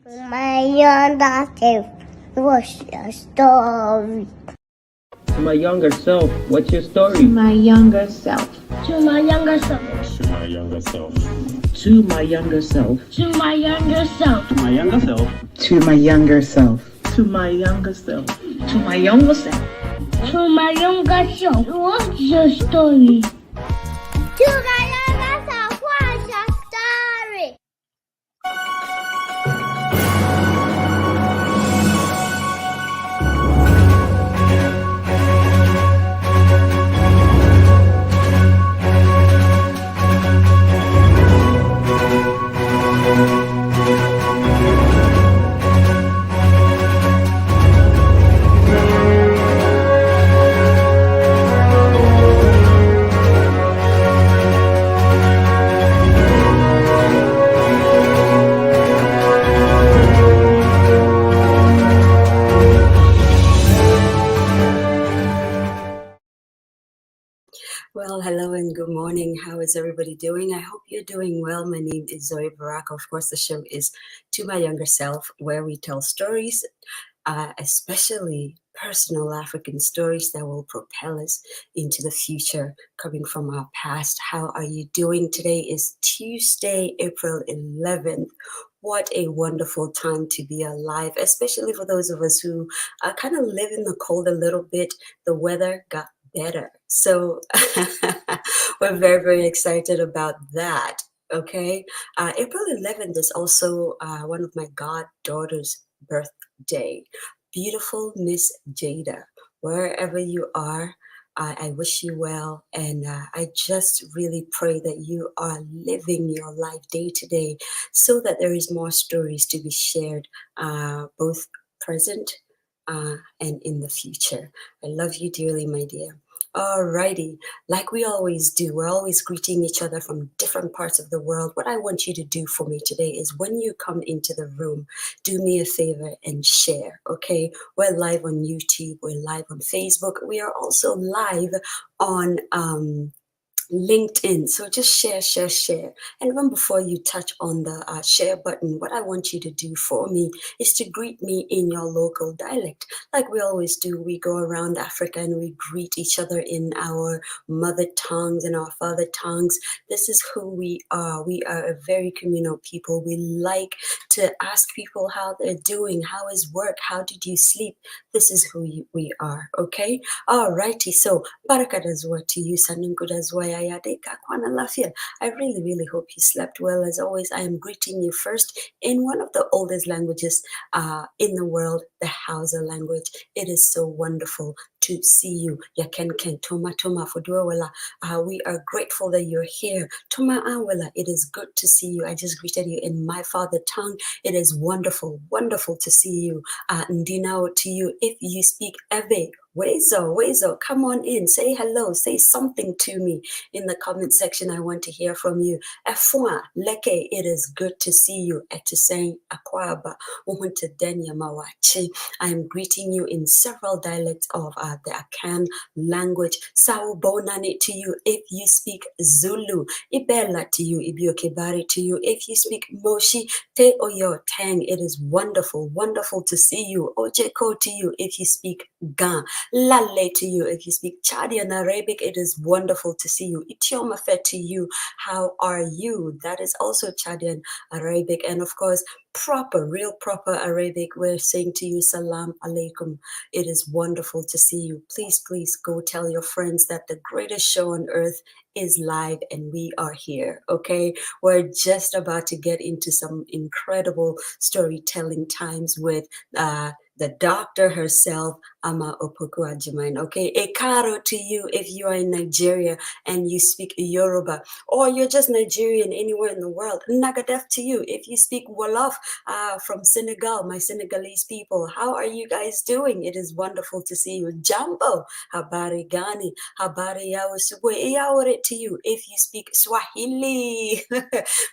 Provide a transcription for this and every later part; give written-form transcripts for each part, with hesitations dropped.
My younger self, what's your story? To my younger self, what's your story? To my younger self. To my younger self. To my younger self. To my younger self. To my younger self. To my younger self. To my younger self. To my younger self. To my younger self. To my younger self, what's your story? To my younger self, what's your story? Well, hello and good morning. How is everybody doing? I hope you're doing well. My name is Zoe Baraka. Of course, the show is To My Younger Self, where we tell stories, especially personal African stories that will propel us into the future, coming from our past. How are you doing? Today is Tuesday, April 11th. What a wonderful time to be alive, especially for those of us who kind of live in the cold a little bit. The weather got better. So we're very, very excited about that. Okay. April 11th is also one of my goddaughter's birthday. Beautiful Miss Jada, wherever you are, I wish you well. And I just really pray that you are living your life day to day so that there is more stories to be shared, both present and in the future. I love you dearly, my dear. Alrighty, like we always do, we're always greeting each other from different parts of the world. What I want you to do for me today is when you come into the room, do me a favor and share, okay? We're live on YouTube, we're live on Facebook, we are also live on LinkedIn. So just share, share, share. And even before you touch on the share button, what I want you to do for me is to greet me in your local dialect. Like we always do, we go around Africa and we greet each other in our mother tongues and our father tongues. This is who we are. We are a very communal people. We like to ask people how they're doing. How is work? How did you sleep? This is who we are, okay? Alrighty, so barakadazwa to you, sanungudazwa yadeka kwana lafia. I really, really hope you slept well. As always, I am greeting you first in one of the oldest languages in the world, the Hausa language. It is so wonderful to see you. Yaken Toma Toma Foduawela. We are grateful that you're here. Toma Awela, it is good to see you. I just greeted you in my father tongue. It is wonderful, wonderful to see you. Ndinao to you. If you speak Eve, Wezo, come on in, say hello, say something to me in the comment section. I want to hear from you. Efua, Leke, it is good to see you. Etiseng Akwaba, Uhunta Denya Mawachi. I am greeting you in several dialects of the Akan language. Sao Bonani to you if you speak Zulu. Ibella to you, Ibiokebari to you. If you speak Moshi, Te Oyo Tang, it is wonderful, wonderful to see you. Ojeko to you if you speak Ga. Lale to you if you speak Chadian Arabic. It is wonderful to see you. Itiomafe to you. How are you? That is also Chadian Arabic. And of course, real proper Arabic, we're saying to you, Salam Alaikum. It is wonderful to see you. Please, please go tell your friends that the greatest show on earth is live and we are here, okay? We're just about to get into some incredible storytelling times with the doctor herself, Ama Opoku-Agyemang, okay? Ekaro to you if you are in Nigeria and you speak Yoruba, or you're just Nigerian anywhere in the world. Nagadef to you if you speak Wolof from Senegal, my Senegalese people. How are you guys doing? It is wonderful to see you. Jambo, Habari Gani, Habari Yawasugwe, Iyaware to you if you speak Swahili.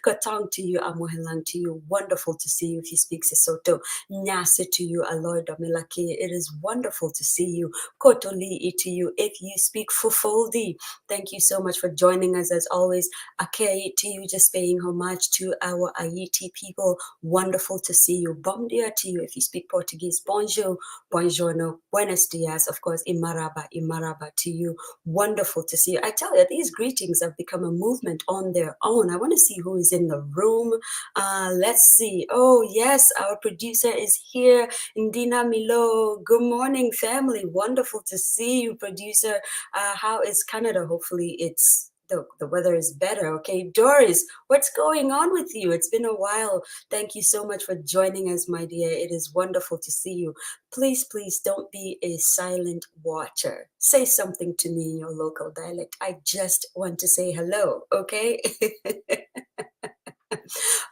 Kotong to you, Amohelang to you. Wonderful to see you if you speak Sesotho. Nyase to you, Aloy Joy Damilaki. It is wonderful to see you. Kotoli to you. If you speak Fufoldi, thank you so much for joining us as always. Ake to you, just paying homage to our Haiti people. Wonderful to see you. Bom dia to you. If you speak Portuguese, bonjour, buongiorno, buenos dias. Of course, imaraba, imaraba to you. Wonderful to see you. I tell you, these greetings have become a movement on their own. I want to see who is in the room. Let's see. Oh, yes, our producer is here. Indina Milo. Good morning, family. Wonderful to see you, producer. How is Canada? Hopefully it's the weather is better. Okay, Doris, what's going on with you? It's been a while. Thank you so much for joining us, my dear. It is wonderful to see you. Please, please don't be a silent watcher. Say something to me in your local dialect. I just want to say hello, okay?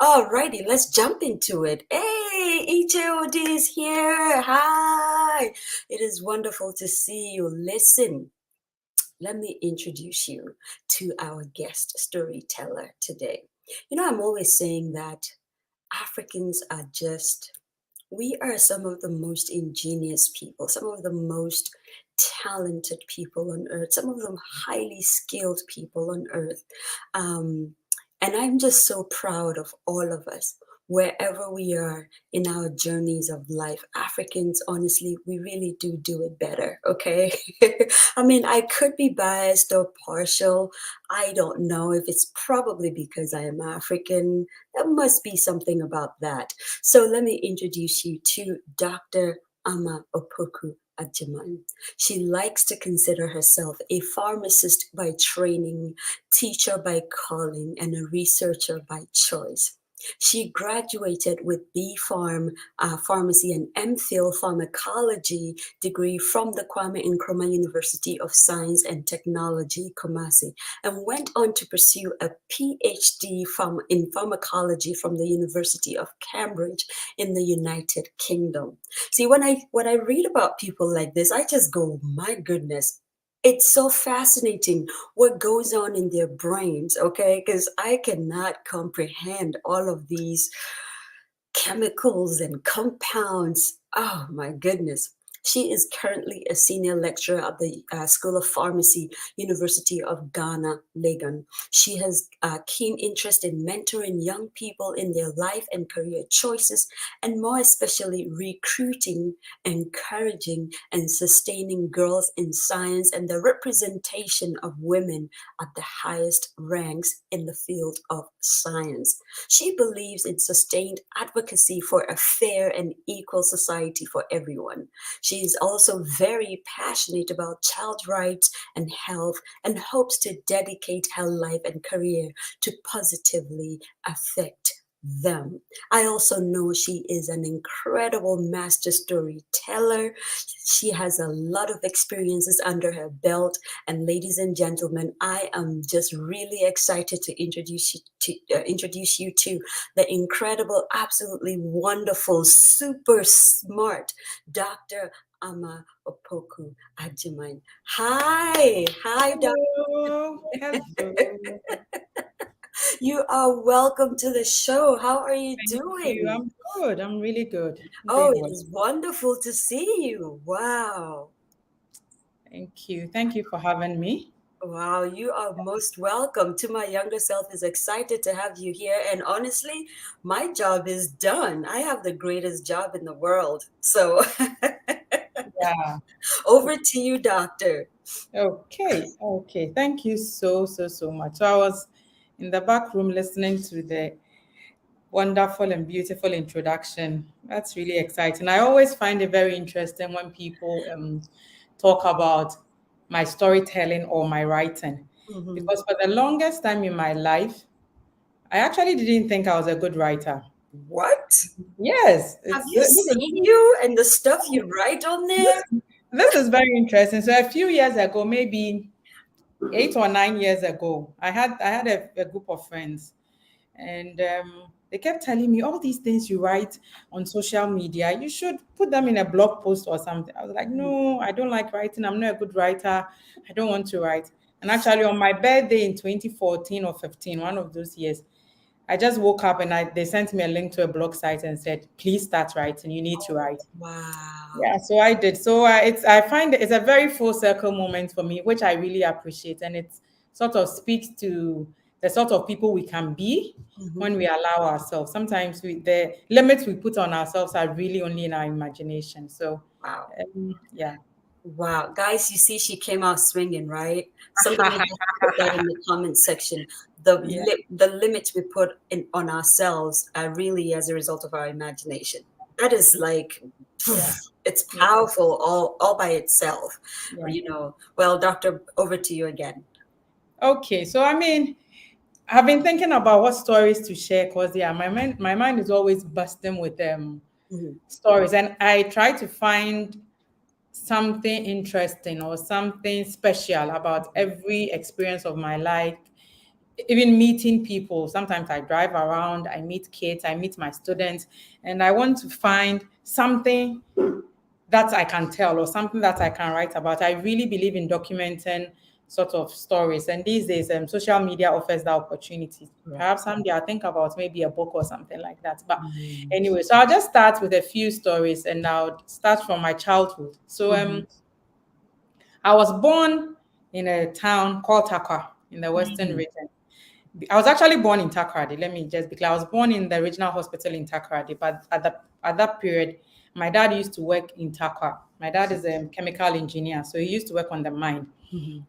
Alrighty, let's jump into it. Hey, EJOD is here. Hi. It is wonderful to see you. Listen, let me introduce you to our guest storyteller today. You know, I'm always saying that Africans are we are some of the most ingenious people, some of the most talented people on earth, some of them highly skilled people on earth. And I'm just so proud of all of us, wherever we are in our journeys of life. Africans, honestly, we really do it better, okay? I mean, I could be biased or partial. I don't know if it's probably because I am African. There must be something about that. So let me introduce you to Dr. Ama Opoku-Agyemang. She likes to consider herself a pharmacist by training, teacher by calling, and a researcher by choice. She graduated with B.Pharm Pharmacy and MPhil Pharmacology degree from the Kwame Nkrumah University of Science and Technology, Kumasi, and went on to pursue a PhD in pharmacology from the University of Cambridge in the United Kingdom. See, when I read about people like this, I just go, my goodness. It's so fascinating what goes on in their brains, okay? Because I cannot comprehend all of these chemicals and compounds. Oh my goodness. She is currently a senior lecturer at the School of Pharmacy, University of Ghana, Legon. She has a keen interest in mentoring young people in their life and career choices, and more especially recruiting, encouraging, and sustaining girls in science and the representation of women at the highest ranks in the field of science. She believes in sustained advocacy for a fair and equal society for everyone. She is also very passionate about child rights and health and hopes to dedicate her life and career to positively affect them. I also know she is an incredible master storyteller. She has a lot of experiences under her belt. And ladies and gentlemen, I am just really excited to introduce you to the incredible, absolutely wonderful, super smart Dr. Ama Opoku-Agyemang. Hi, Dr. Hello. Hello. You are welcome to the show. How are you Thank doing? you. I'm good. I'm really good. Oh, Doing it well. is wonderful to see you. Wow. Thank you. Thank you for having me. Wow, you are most welcome. To my younger self is excited to have you here. And honestly, my job is done. I have the greatest job in the world. So Yeah. over to you, doctor. Okay. Okay. Thank you so much. So I was in the back room listening to the wonderful and beautiful introduction. That's really exciting. I always find it very interesting when people talk about my storytelling or my writing, Mhm. because for the longest time in my life, I actually didn't think I was a good writer. What? Yes, Have it's you seen you and the stuff you write on there? this is very interesting. So a few years ago, maybe 8 or 9 years ago, I had a group of friends, and they kept telling me all these things you write on social media. You should put them in a blog post or something. I was like, no, I don't like writing. I'm not a good writer. I don't want to write. And actually, on my birthday in 2014 or 15, one of those years, I just woke up and they sent me a link to a blog site and said, please start writing. You need to write. Wow. Yeah, so I did. So I find it's a very full circle moment for me, which I really appreciate. And it sort of speaks to the sort of people we can be when we allow ourselves. Sometimes the limits we put on ourselves are really only in our imagination. So, Wow. yeah. Wow. Guys, you see she came out swinging, right? Somebody just put that in the comment section. Yeah. The limits we put in on ourselves are really as a result of our imagination. That is like, it's powerful all by itself, Yeah. you know. Well, Doctor, over to you again. Okay, so I mean, I've been thinking about what stories to share because my mind is always bursting with stories, and I try to find something interesting or something special about every experience of my life, even meeting people. Sometimes I drive around, I meet kids, I meet my students, and I want to find something that I can tell or something that I can write about. I really believe in documenting sort of stories. And these days, social media offers that opportunity. Perhaps someday I'll think about maybe a book or something like that. But anyway, so I'll just start with a few stories and I'll start from my childhood. So I was born in a town called Takwa in the Western region. I was actually born in Takoradi. Let me just be clear. I was born in the regional hospital in Takoradi, but at that period, my dad used to work in Takwa. My dad is a chemical engineer, so he used to work on the mine. And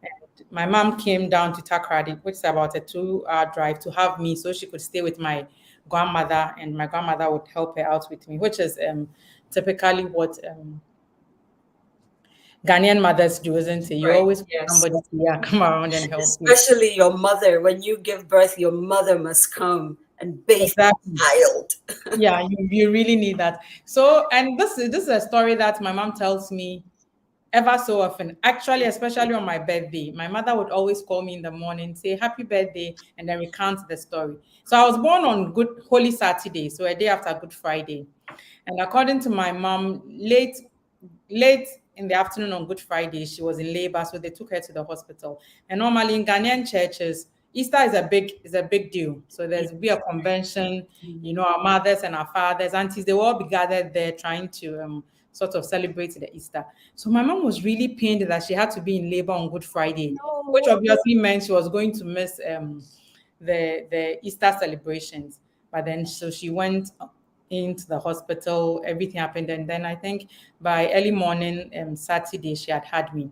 my mom came down to Takoradi, which is about a 2-hour drive, to have me so she could stay with my grandmother, and my grandmother would help her out with me, which is typically what Ghanaian mothers do, isn't it? You Right, always want yes. somebody to come around and help you. Especially your mother. When you give birth, your mother must come and bathe Exactly. the child. Yeah, you really need that. So, and this is a story that my mom tells me ever so often. Actually, especially on my birthday, my mother would always call me in the morning, say happy birthday, and then recount the story. So I was born on Good Holy Saturday, so a day after Good Friday. And according to my mom, late in the afternoon on Good Friday, she was in labor, so they took her to the hospital. And normally in Ghanaian churches, Easter is a big deal. So there's be a convention, our mothers and our fathers, aunties, they will all be gathered there trying to sort of celebrate the Easter. So my mom was really pained that she had to be in labor on Good Friday, which obviously meant she was going to miss the Easter celebrations. But then so she went into the hospital, everything happened, and then I think by early morning Saturday she had me.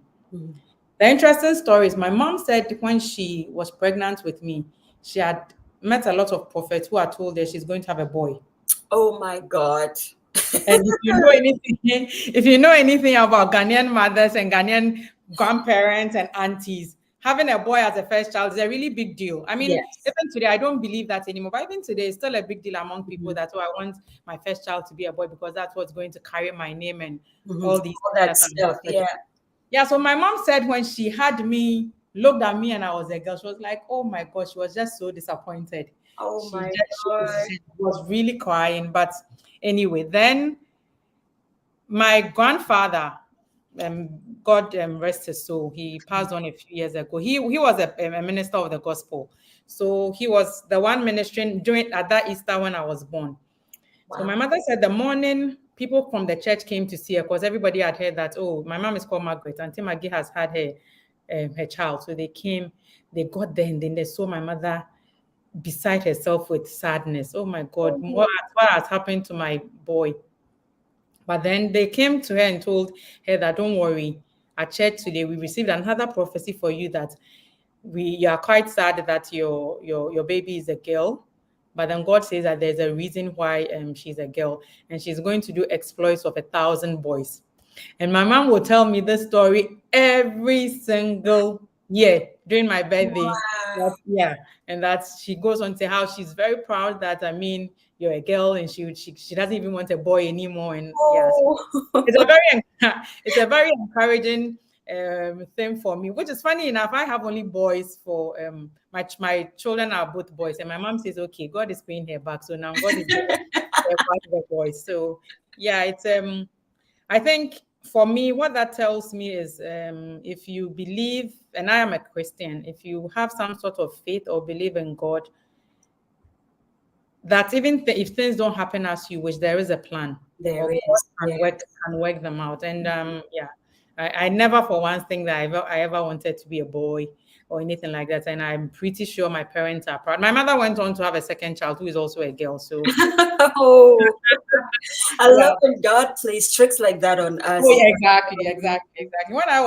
The interesting story is my mom said when she was pregnant with me, she had met a lot of prophets who had told her she's going to have a boy. Oh my God. And if you know anything about Ghanaian mothers and Ghanaian grandparents and aunties, having a boy as a first child is a really big deal. I mean, Yes. even today, I don't believe that anymore. But even today, it's still a big deal among people that, I want my first child to be a boy because that's what's going to carry my name and all these All that stuff. Yeah. Yeah, so my mom said when she had me, looked at me and I was a girl, she was like, oh my gosh, she was just so disappointed. Oh my She was really crying. But anyway, then my grandfather, God rest his soul, he passed on a few years ago. He was a minister of the gospel. So he was the one ministering during at that Easter when I was born. So my mother said the morning people from the church came to see her because everybody had heard that, oh, my mom is called Margaret. Auntie Maggie has had her child. So they came, they got there, and then they saw my mother beside herself with sadness. Oh my God, what has happened to my boy? But then they came to her and told her that don't worry, at church today we received another prophecy for you that you are quite sad that your baby is a girl, but then God says that there's a reason why she's a girl and she's going to do exploits of 1,000 boys. And my mom will tell me this story every single year during my birthday. Yeah, and that she goes on to say how she's very proud that you're a girl and she doesn't even want a boy anymore. And yes, it's a very encouraging thing for me, which is funny enough. I have only boys for my children are both boys, and my mom says, okay, God is paying her back, so now God is paying her back the boys. So yeah, it's I think for me, what that tells me is if you believe, and I am a Christian, if you have some sort of faith or believe in God, that even if things don't happen as you wish, there is a plan. There Or is. God Yes. can work them out. And yeah, I never for once think that I ever wanted to be a boy or anything like that. And I'm pretty sure my parents are proud. My mother went on to have a second child who is also a girl. So Oh, I yeah. love when God plays tricks like that on us. Oh yeah, exactly. When I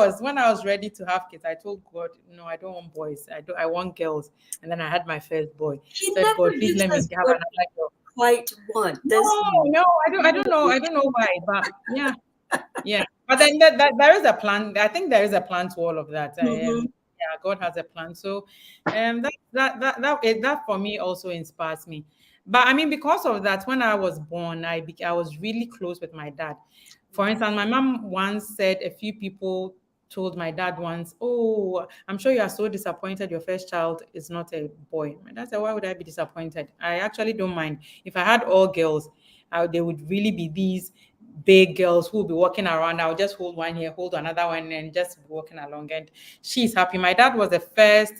was ready to have kids, I told God, no, I don't want boys. I want girls. And then I had my first boy. He Said, never God, please gives let me us have what another girl. quite want, does No, he? no, I don't know why, but yeah, yeah. But then there is a plan. I think there is a plan to all of that. Mhm. Yeah, God has a plan. So, that for me also inspires me. But I mean, because of that, when I was born, I was really close with my dad. For instance, my mom once said a few people told my dad once, "Oh, I'm sure you are so disappointed your first child is not a boy." My dad said, "Why would I be disappointed? I actually don't mind. If I had all girls, they would really be these big girls who will be walking around. I'll just hold one here, hold another one, and just be walking along." And she's happy. My dad was the first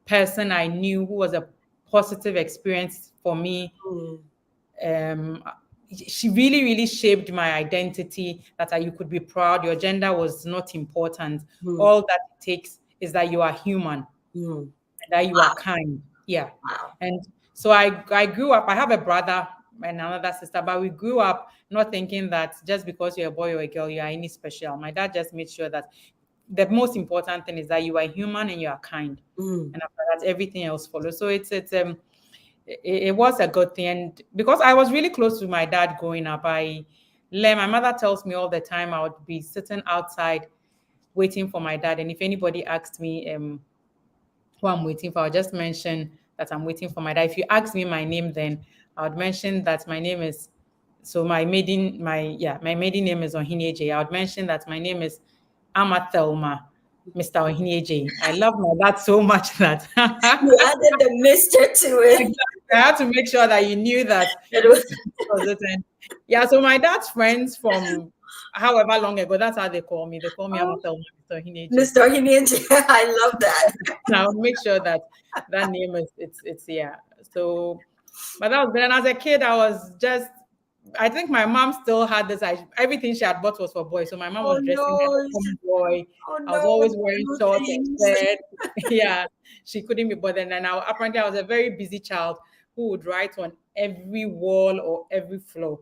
person I knew who was a positive experience for me. Mm. um she really shaped my identity, that you could be proud, your gender was not important. Mm. All that it takes is that you are human Mm. and that you are kind. Yeah. Wow. And so I grew up, I have a brother and another sister, but we grew up not thinking that just because you're a boy or a girl you are any special. My dad just made sure that the most important thing is that you are human and you are kind. Mm. And after that everything else follows. So it was a good thing. And because I was really close to my dad growing up, my mother tells me all the time I would be sitting outside waiting for my dad. And if anybody asked me who I'm waiting for, I'll just mention that I'm waiting for my dad. If you ask me my name, then I would mention that my name is, so my maiden name is Ohinieje. I would mention that my name is Amathelma, Mr. Ohinieje. I love my dad so much that You added the mister to it. I had to make sure that you knew that It was- this was it. And yeah, so my dad's friends from however long ago, that's how they call me. They call me Oh, Amatel Mr. Hineji. Mr. Hineji. I love that. I'll make sure that that name is it's yeah. So, but that was then as a kid, I think my mom still had this. Everything she had bought was for boys. So my mom Oh was dressing me no. as a boy. Oh I was no. always wearing Blue shorts and things. skirt. Yeah, she couldn't be bothered. And apparently I was a very busy child who would write on every wall or every floor.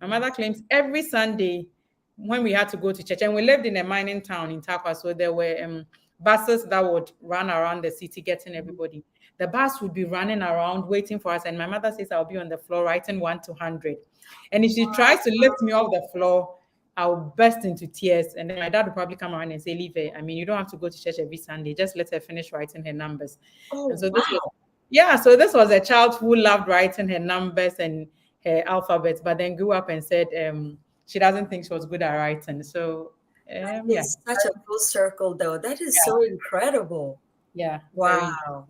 My mother claims every Sunday when we had to go to church, and we lived in a mining town in Takwa, so there were buses that would run around the city getting everybody. The bus would be running around waiting for us, and my mother says I'll be on the floor writing 1 to 100. And if she tries to lift me off the floor, I'll burst into tears. And then my dad would probably come around and say, "Leave her. I mean, you don't have to go to church every Sunday. Just let her finish writing her numbers." Oh, And so wow. so this was a child who loved writing her numbers and her alphabet, but then grew up and said she doesn't think she was good at writing. So yeah, It's such a full circle, though. That is so incredible. yeah, Wow.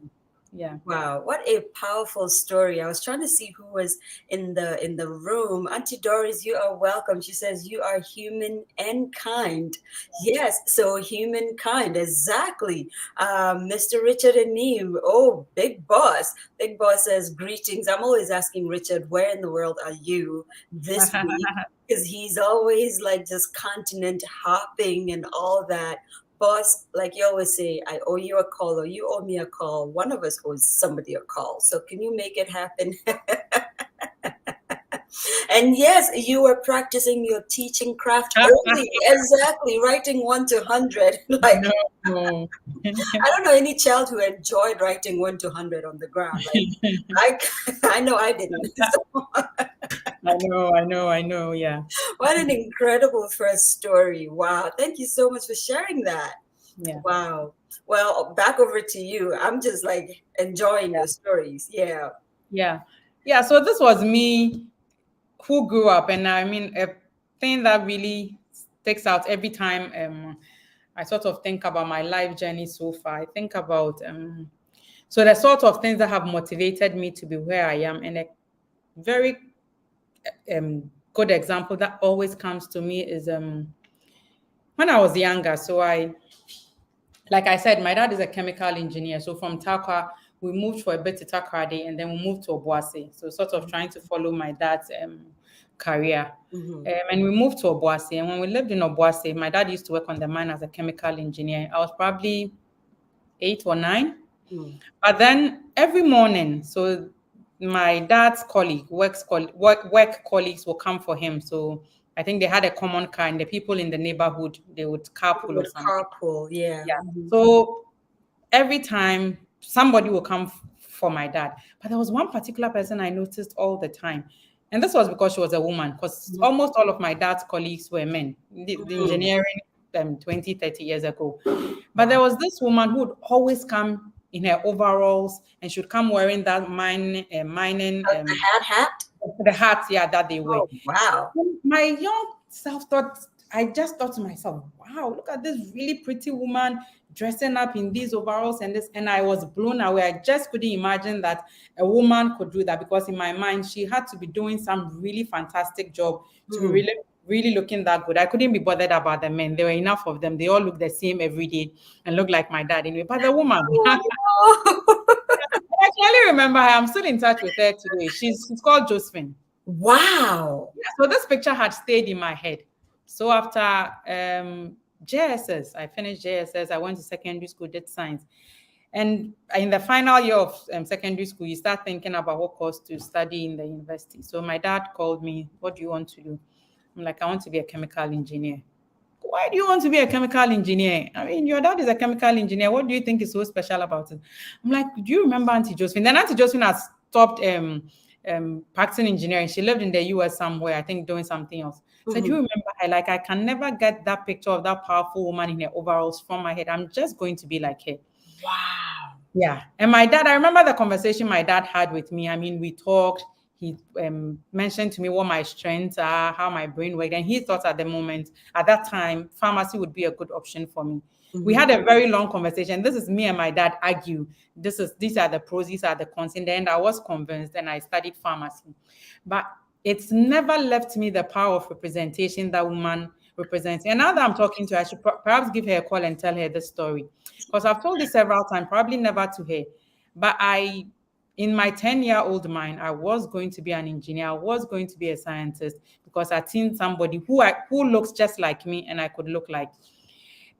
yeah. Wow, what a powerful story. I was trying to see who was in the room. Auntie Doris, you are welcome. She says you are human and kind. Yes, so humankind, exactly. Mr. Richard Aneem, oh, big boss. Big boss says greetings. I'm always asking Richard, where in the world are you this week? Because he's always like just continent hopping and all that. Boss, like you always say, I owe you a call or you owe me a call. One of us owes somebody a call. So can you make it happen? And yes, you were practicing your teaching craft early. Exactly, writing 1 to 100. Like, No. I don't know any child who enjoyed writing 1 to 100 on the ground. Like, I know I didn't. I know. Yeah. What an incredible first story. Wow. Thank you so much for sharing that. Yeah. Wow. Well, back over to you. I'm just like enjoying your stories. Yeah. Yeah. So this was me who grew up, and I mean a thing that really sticks out every time I sort of think about my life journey so far. I think about so the sort of things that have motivated me to be where I am, and a very good example that always comes to me is when I was younger. So like I said, my dad is a chemical engineer. So from Takwa, we moved for a bit to Takoradi, and then we moved to Obuasi. So sort of trying to follow my dad's career. And we moved to Obuasi. And when we lived in Obuasi, my dad used to work on the mine as a chemical engineer. I was probably 8 or 9. But then every morning, so my dad's work colleagues will come for him. So I think they had a common car, and the people in the neighborhood, they would carpool or something. Carpool, yeah. So every time somebody will come for my dad. But there was one particular person I noticed all the time. And this was because she was a woman, because almost all of my dad's colleagues were men, the engineering 20, 30 years ago. But there was this woman who would always come in her overalls, and she would come wearing that mining The hat? the hats, that they wear. Oh, wow. My young self I just thought to myself, wow, look at this really pretty woman dressing up in these overalls and I was blown away. I just couldn't imagine that a woman could do that, because in my mind, she had to be doing some really fantastic job to be really, really looking that good. I couldn't be bothered about the men. There were enough of them. They all look the same every day and look like my dad anyway. But the woman, I actually remember her. I'm still in touch with her today. She's called Josephine. Wow. So this picture had stayed in my head. So after JSS, I finished JSS. I went to secondary school, did science. And in the final year of secondary school, you start thinking about what course to study in the university. So my dad called me, what do you want to do? I'm like, I want to be a chemical engineer. Why do you want to be a chemical engineer? I mean, your dad is a chemical engineer. What do you think is so special about it? I'm like, do you remember Auntie Josephine? Then Auntie Josephine has stopped practicing engineering. She lived in the US somewhere, I think, doing something else. So do you remember her? Like, I can never get that picture of that powerful woman in her overalls from my head. I'm just going to be like her. Wow. Yeah. And my dad, I remember the conversation my dad had with me. I mean, we talked. He mentioned to me what my strengths are, how my brain worked. And he thought at that time, pharmacy would be a good option for me. We had a very long conversation. This is me and my dad argue. These are the pros, these are the cons. In the end, I was convinced and I studied pharmacy. But it's never left me the power of representation that woman represents. And now that I'm talking to her, I should perhaps give her a call and tell her this story. Because I've told this several times, probably never to her. But in my 10-year-old mind, I was going to be an engineer. I was going to be a scientist, because I'd seen somebody who looks just like me and I could look like.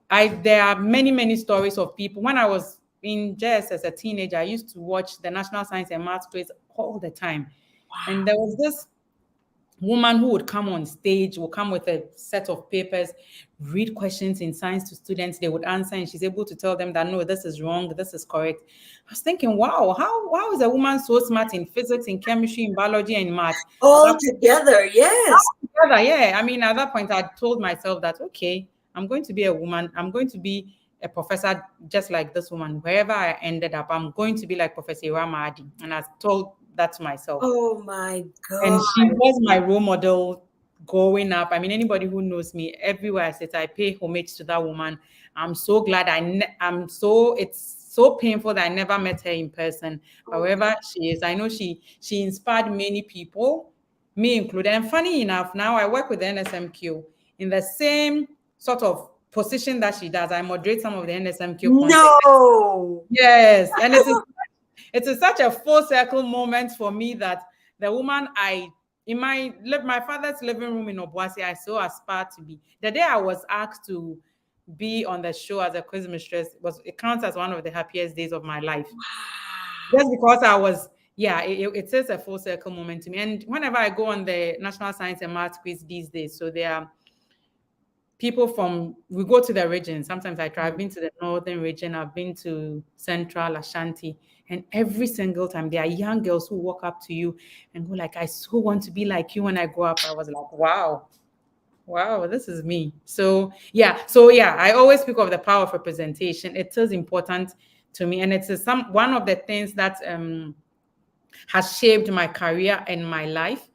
There are many, many stories of people. When I was in JS as a teenager, I used to watch the National Science and Maths quiz all the time. Wow. And there was this woman who would come on stage, will come with a set of papers, read questions in science to students. They would answer, and she's able to tell them that, no, this is wrong, this is correct. I was thinking, wow, how is a woman so smart in physics, in chemistry, in biology, and in math? All together, yes. All together, yeah. I mean, at that point, I told myself that, okay, I'm going to be a woman. I'm going to be a professor just like this woman. Wherever I ended up, I'm going to be like Professor Ramadi. And I told that to myself. Oh my God. And she was my role model growing up. I mean, anybody who knows me, everywhere I sit, I pay homage to that woman. I'm so glad it's so painful that I never met her in person. However she is, I know she inspired many people, me included. And funny enough, now I work with the NSMQ in the same sort of position that she does. I moderate some of the NSMQ content. No. Yes. And it's such a full circle moment for me that the woman in my father's living room in Obuasi, I so aspired to be. The day I was asked to be on the show as a quiz mistress, it counts as one of the happiest days of my life. Wow. Just because I was, it is a full circle moment to me. And whenever I go on the National Science and Maths quiz these days, so there are people we go to the region. Sometimes I've been to the northern region, I've been to Central, Ashanti, and every single time there are young girls who walk up to you and go like, I so want to be like you when I grow up. I was like, wow, this is me. So I always speak of the power of representation. It is important to me. And it's one of the things that has shaped my career and my life,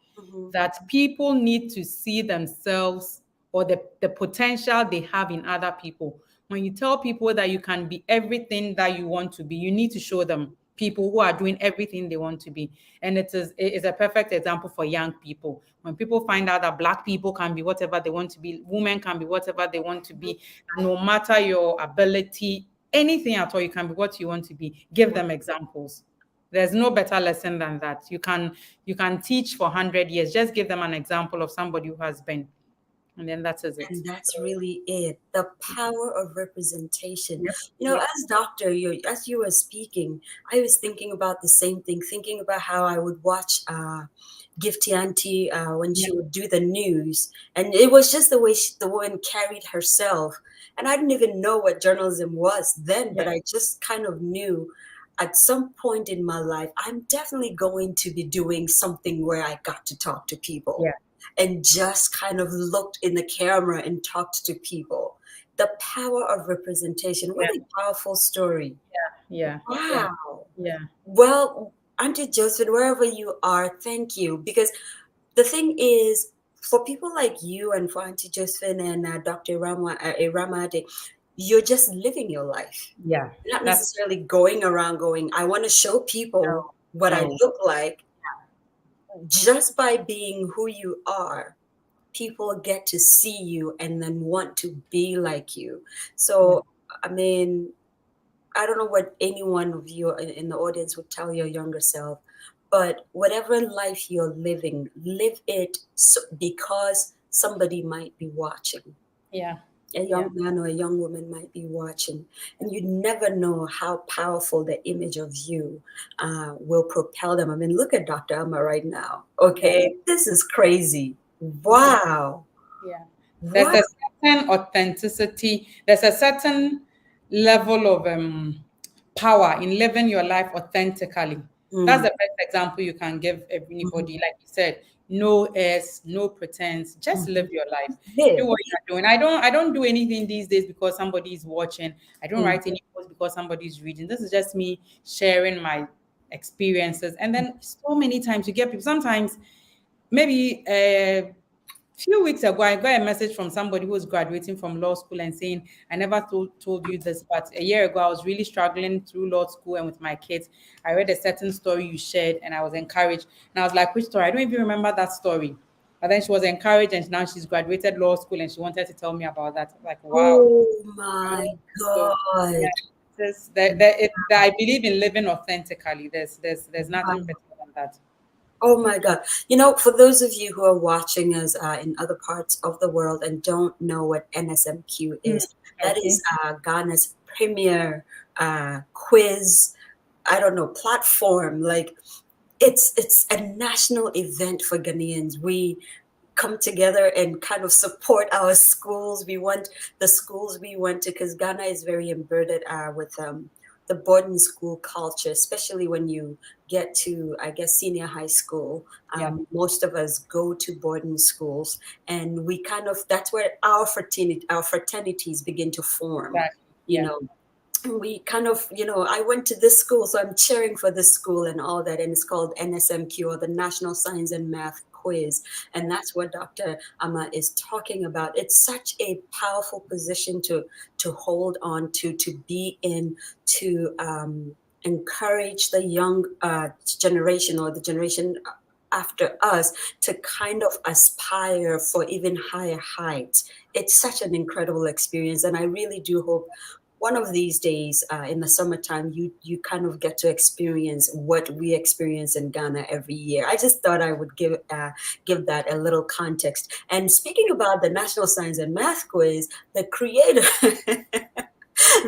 that people need to see themselves or the potential they have in other people. When you tell people that you can be everything that you want to be, you need to show them people who are doing everything they want to be. And it is a perfect example for young people. When people find out that Black people can be whatever they want to be, women can be whatever they want to be, no matter your ability, anything at all. You can be what you want to be. Give them examples. There's no better lesson than that. You can teach for 100 years. Just give them an example of somebody who has been, and then that is it. And that's really it. The power of representation. Yep. You know, Yep. as doctor, as you were speaking, I was thinking about the same thing, thinking about how I would watch Gifty Auntie when she would do the news. And it was just the way the woman carried herself. And I didn't even know what journalism was then, but I just kind of knew at some point in my life, I'm definitely going to be doing something where I got to talk to people. Yeah. And just kind of looked in the camera and talked to people. The power of representation. What a powerful story. Yeah. Wow. Yeah. Well, Auntie Josephine, wherever you are, thank you. Because the thing is, for people like you and for Auntie Josephine and Dr. Ramade, you're just living your life. Yeah. You're not necessarily going around going, I want to show people what I look like. Just by being who you are, people get to see you and then want to be like you. So, I mean, I don't know what any one of you in the audience would tell your younger self, but whatever life you're living, live it because somebody might be watching. Yeah. A young man or a young woman might be watching, and you never know how powerful the image of you will propel them. I mean, look at Dr. Amma right now. Okay, this is crazy. Wow. Yeah. There's a certain authenticity. There's a certain level of power in living your life authentically. That's the best example you can give anybody. Like you said, no airs, no pretense. Just live your life. Do what you're doing. I don't do anything these days because somebody is watching. I don't write any posts because somebody is reading. This is just me sharing my experiences. And then so many times you get people. Sometimes maybe a few weeks ago, I got a message from somebody who was graduating from law school and saying, I never told you this, but a year ago, I was really struggling through law school and with my kids. I read a certain story you shared and I was encouraged. And I was like, which story? I don't even remember that story. But then she was encouraged and now she's graduated law school and she wanted to tell me about that. Like, wow. Oh my God. I believe in living authentically. There's nothing better than that. Oh my God. You know, for those of you who are watching us in other parts of the world and don't know what NSMQ is, that is Ghana's premier quiz, I don't know, platform. Like it's a national event for Ghanaians. We come together and kind of support our schools. We want the schools we went to, because Ghana is very embedded with the boarding school culture, especially when you get to, I guess, senior high school. Most of us go to boarding schools, and we kind of, that's where our fraternities begin to form. You know, we kind of, you know, I went to this school, so I'm cheering for this school and all that. And it's called NSMQ, or the National Science and Math Quiz. And that's what Dr. Amma is talking about. It's such a powerful position to hold on to be in, to encourage the young generation, or the generation after us, to kind of aspire for even higher heights. It's such an incredible experience. And I really do hope one of these days in the summertime, you kind of get to experience what we experience in Ghana every year. I just thought I would give that a little context. And speaking about the National Science and Math Quiz, the creator,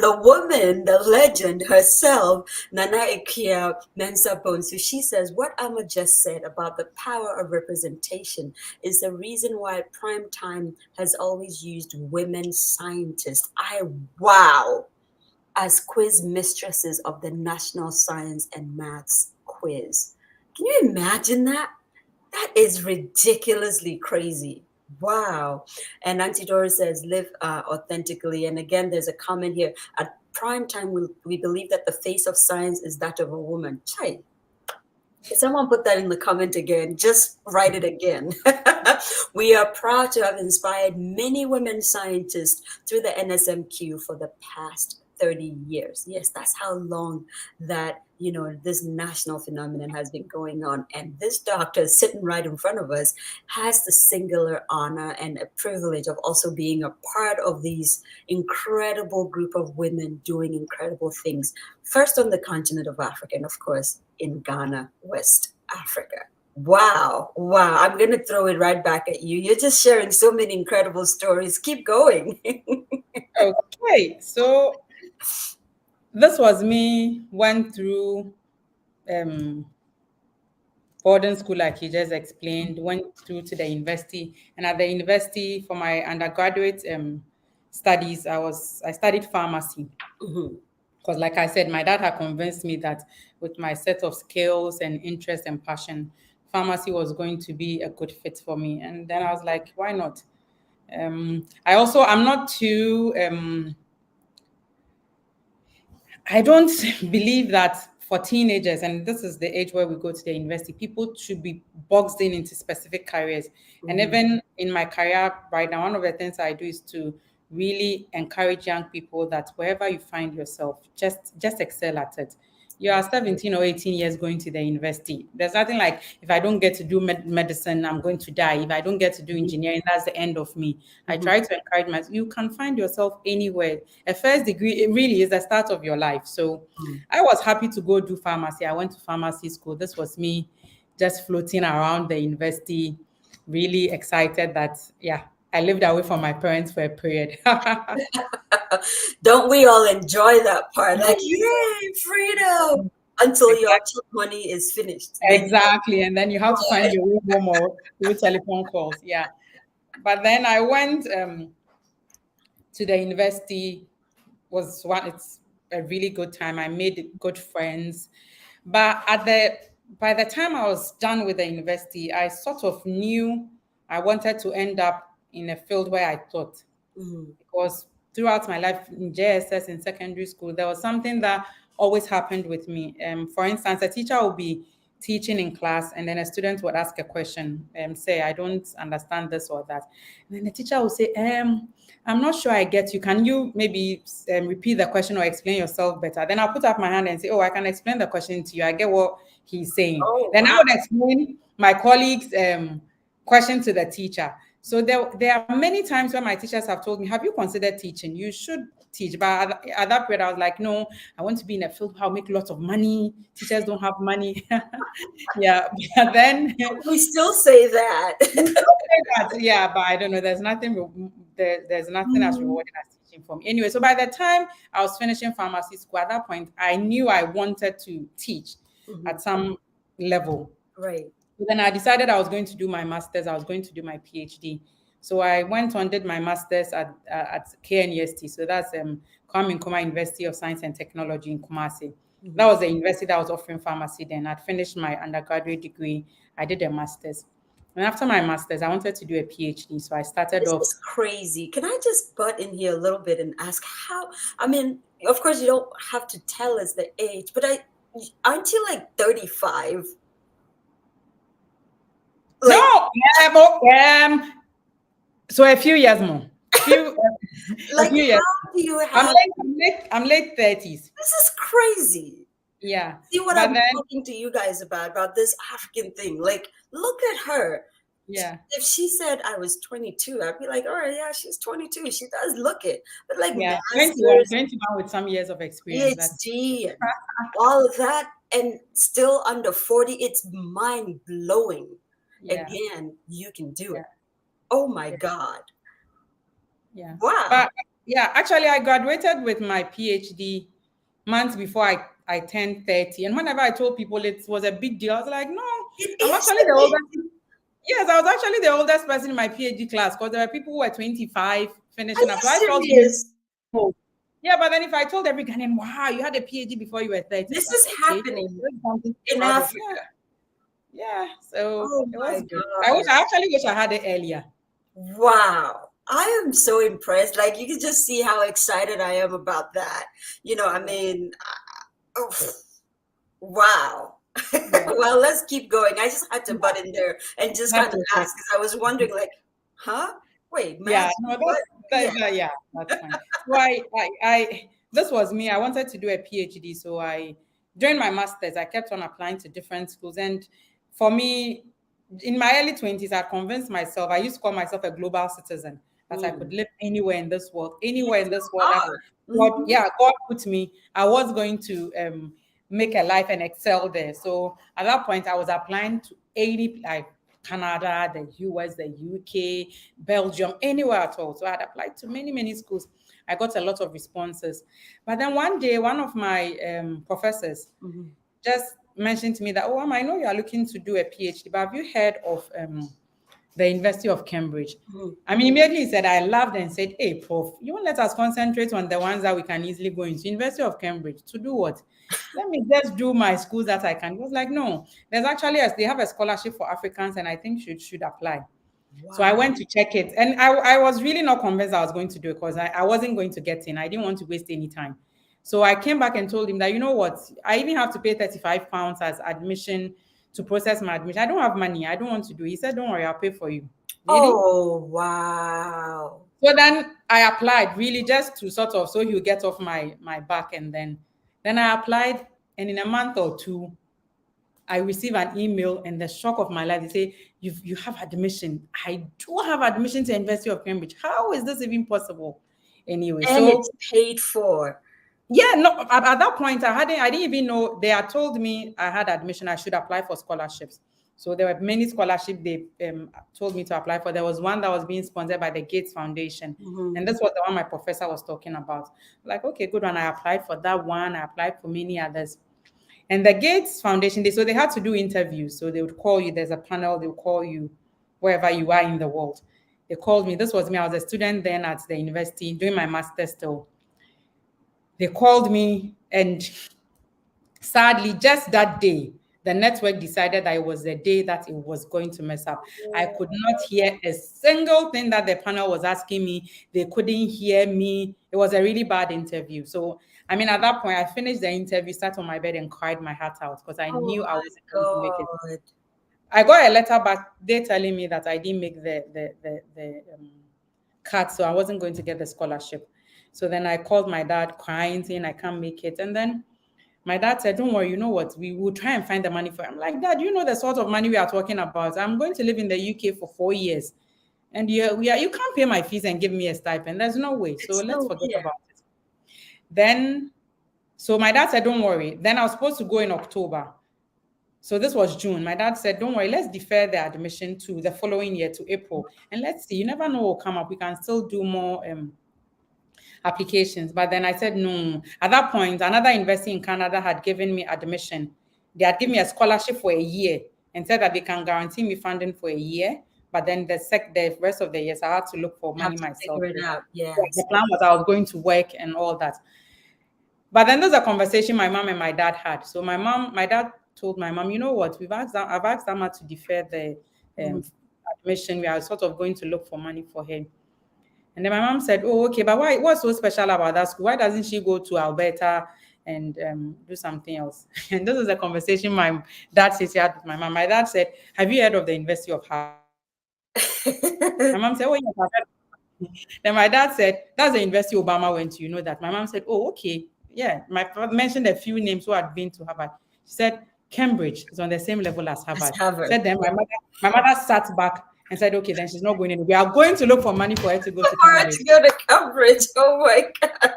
the woman, the legend herself, Nana Ikia Mensah Bonsu, she says, what Amma just said about the power of representation is the reason why Primetime has always used women scientists. Wow. As quiz mistresses of the National Science and Maths Quiz. Can you imagine that? That is ridiculously crazy. Wow. And Auntie Doris says, live authentically. And again, there's a comment here. At prime time, we believe that the face of science is that of a woman. Chai. Someone put that in the comment again. Just write it again. We are proud to have inspired many women scientists through the NSMQ for the past 30 years. Yes, that's how long that, this national phenomenon has been going on. And this doctor sitting right in front of us has the singular honor and a privilege of also being a part of these incredible group of women doing incredible things. First on the continent of Africa, and of course in Ghana, West Africa. Wow. I'm going to throw it right back at you. You're just sharing so many incredible stories. Keep going. Okay, so this was me, went through boarding school, like you just explained, went through to the university. And at the university, for my undergraduate studies, I studied pharmacy. Because like I said, my dad had convinced me that with my set of skills and interest and passion, pharmacy was going to be a good fit for me. And then I was like, why not? I'm not too, I don't believe that for teenagers, and this is the age where we go to the university, people should be boxed into specific careers. And even in my career right now, one of the things I do is to really encourage young people that wherever you find yourself, just excel at it. You are 17 or 18 years going to the university. There's nothing like, if I don't get to do medicine, I'm going to die. If I don't get to do engineering, that's the end of me. I try to encourage myself. You can find yourself anywhere. A first degree, it really is the start of your life. So I was happy to go do pharmacy. I went to pharmacy school. This was me just floating around the university, really excited that, I lived away from my parents for a period. Don't we all enjoy that part? Like, yay, freedom! Until your money is finished. Exactly. And then you have to find your way home or do telephone calls. Yeah. But then I went to the university. It's a really good time. I made good friends. But by the time I was done with the university, I sort of knew I wanted to end up in a field where I taught. Because throughout my life in JSS in secondary school, there was something that always happened with me. For instance, a teacher will be teaching in class and then a student would ask a question and say, I don't understand this or that. And then the teacher will say, I'm not sure I get you. Can you maybe repeat the question or explain yourself better? Then I'll put up my hand and say, I can explain the question to you. I get what he's saying. Then I would explain my colleague's question to the teacher. So there are many times when my teachers have told me, have you considered teaching? You should teach. But at that point, I was like, no, I want to be in a field where I'll make lots of money. Teachers don't have money. Yeah. But then we still say that. Yeah, but I don't know. There's nothing as rewarding as teaching for me. Anyway, so by the time I was finishing pharmacy school, at that point, I knew I wanted to teach at some level. Right. So then I decided I was going to do my master's. I was going to do my PhD. So I went on, did my master's at KNUST. So that's Kwame Nkrumah University of Science and Technology in Kumasi. That was the university that was offering pharmacy then. I'd finished my undergraduate degree. I did a master's. And after my master's, I wanted to do a PhD. So I started off. This is crazy. Can I just butt in here a little bit and ask how? I mean, of course, you don't have to tell us the age, but aren't you like 35? Like, no, so a few years more. A few years. How do you have? I'm late 30s. This is crazy. Yeah. See what I'm talking to you guys about this African thing. Like, look at her. Yeah. If she said I was 22, I'd be like, all right, yeah, she's 22. She does look it. But like, 21 with some years of experience. PhD, all of that, and still under 40, it's mind blowing. Yeah. Again, you can do it. Oh my God. Yeah. Wow. But yeah, actually, I graduated with my PhD months before I turned 30. And whenever I told people it was a big deal, I was like, no, I'm actually the oldest. Yes, I was actually the oldest person in my PhD class because there were people who were 25 finishing up. Yeah, but then if I told every Ghanaian, wow, you had a PhD before you were 30. This is happening in Africa. Yeah, so it was good. I actually wish I had it earlier. Wow. I am so impressed. Like, you can just see how excited I am about that. I mean, wow. Yeah. Well, let's keep going. I just had to butt in there and just kind of ask because I was wondering, like, huh? Wait, yeah, no, that's fine. So this was me. I wanted to do a PhD. So during my master's, I kept on applying to different schools. And for me, in my early 20s, I convinced myself, I used to call myself a global citizen, that I could live anywhere in this world, God put me. I was going to make a life and excel there. So at that point, I was applying to 80, like Canada, the US, the UK, Belgium, anywhere at all. So I had applied to many, many schools. I got a lot of responses. But then one day, one of my professors just mentioned to me that, oh, I know you are looking to do a PhD, but have you heard of the University of Cambridge? I mean, immediately he said, I laughed and said, hey, Prof, you won't let us concentrate on the ones that we can easily go into. University of Cambridge, to do what? Let me just do my schools that I can. He was like, no, there's actually, they have a scholarship for Africans, and I think should apply. Wow. So I went to check it. And I was really not convinced I was going to do it because I wasn't going to get in. I didn't want to waste any time. So I came back and told him that, you know what, I even have to pay £35 as admission to process my admission. I don't have money. I don't want to do it. He said, don't worry, I'll pay for you. Really? Oh, wow. So then I applied really just to sort of, so he'll get off my back. And then I applied, and in a month or two, I received an email, and the shock of my life, they say, you have admission. I do have admission to University of Cambridge. How is this even possible? Anyway, and so it's paid for. Yeah, no, at that point, I didn't even know. They had told me I had admission. I should apply for scholarships. So there were many scholarships they told me to apply for. There was one that was being sponsored by the Gates Foundation. And this was the one my professor was talking about. Like, okay, good one. I applied for that one. I applied for many others. And the Gates Foundation, they had to do interviews. So they would call you. There's a panel. They would call you wherever you are in the world. They called me. This was me. I was a student then at the university doing my master's still. They called me, and sadly, just that day, the network decided that it was the day that it was going to mess up. I could not hear a single thing that the panel was asking me. They couldn't hear me. It was a really bad interview. So, I mean, at that point, I finished the interview, sat on my bed and cried my heart out because I knew I wasn't going to make it. I got a letter back, they telling me that I didn't make the cut, so I wasn't going to get the scholarship. So then I called my dad crying, saying I can't make it. And then my dad said, don't worry, you know what? We will try and find the money for it. I'm like, Dad, you know the sort of money we are talking about. I'm going to live in the UK for 4 years. And you can't pay my fees and give me a stipend. There's no way. So let's forget about it. Then, so my dad said, don't worry. Then I was supposed to go in October. So this was June. My dad said, don't worry, let's defer the admission to the following year, to April. And let's see, you never know what will come up. We can still do more applications. But then I said no. At that point, another university in Canada had given me admission. They had given me a scholarship for a year and said that they can guarantee me funding for a year. But then the rest of the years, I had to look for money myself. Figure it out. Yes. The plan was I was going to work and all that. But then there's a conversation my mom and my dad had. So my dad told my mom, you know what, I've asked Amma to defer the admission. We are sort of going to look for money for him. And then my mom said, oh, okay, but what's so special about that school? Why doesn't she go to Alberta and do something else? And this is a conversation my dad said he had with my mom. My dad said, have you heard of the University of Harvard? My mom said, oh, yes, I've heard. Then my dad said, that's the university Obama went to, you know that. My mom said, oh, okay. Yeah, my father mentioned a few names who had been to Harvard. She said, Cambridge is on the same level as Harvard. Said then my mother sat back and said, okay, then she's not going in. We are going to look for money for her to go to Cambridge. Oh my God.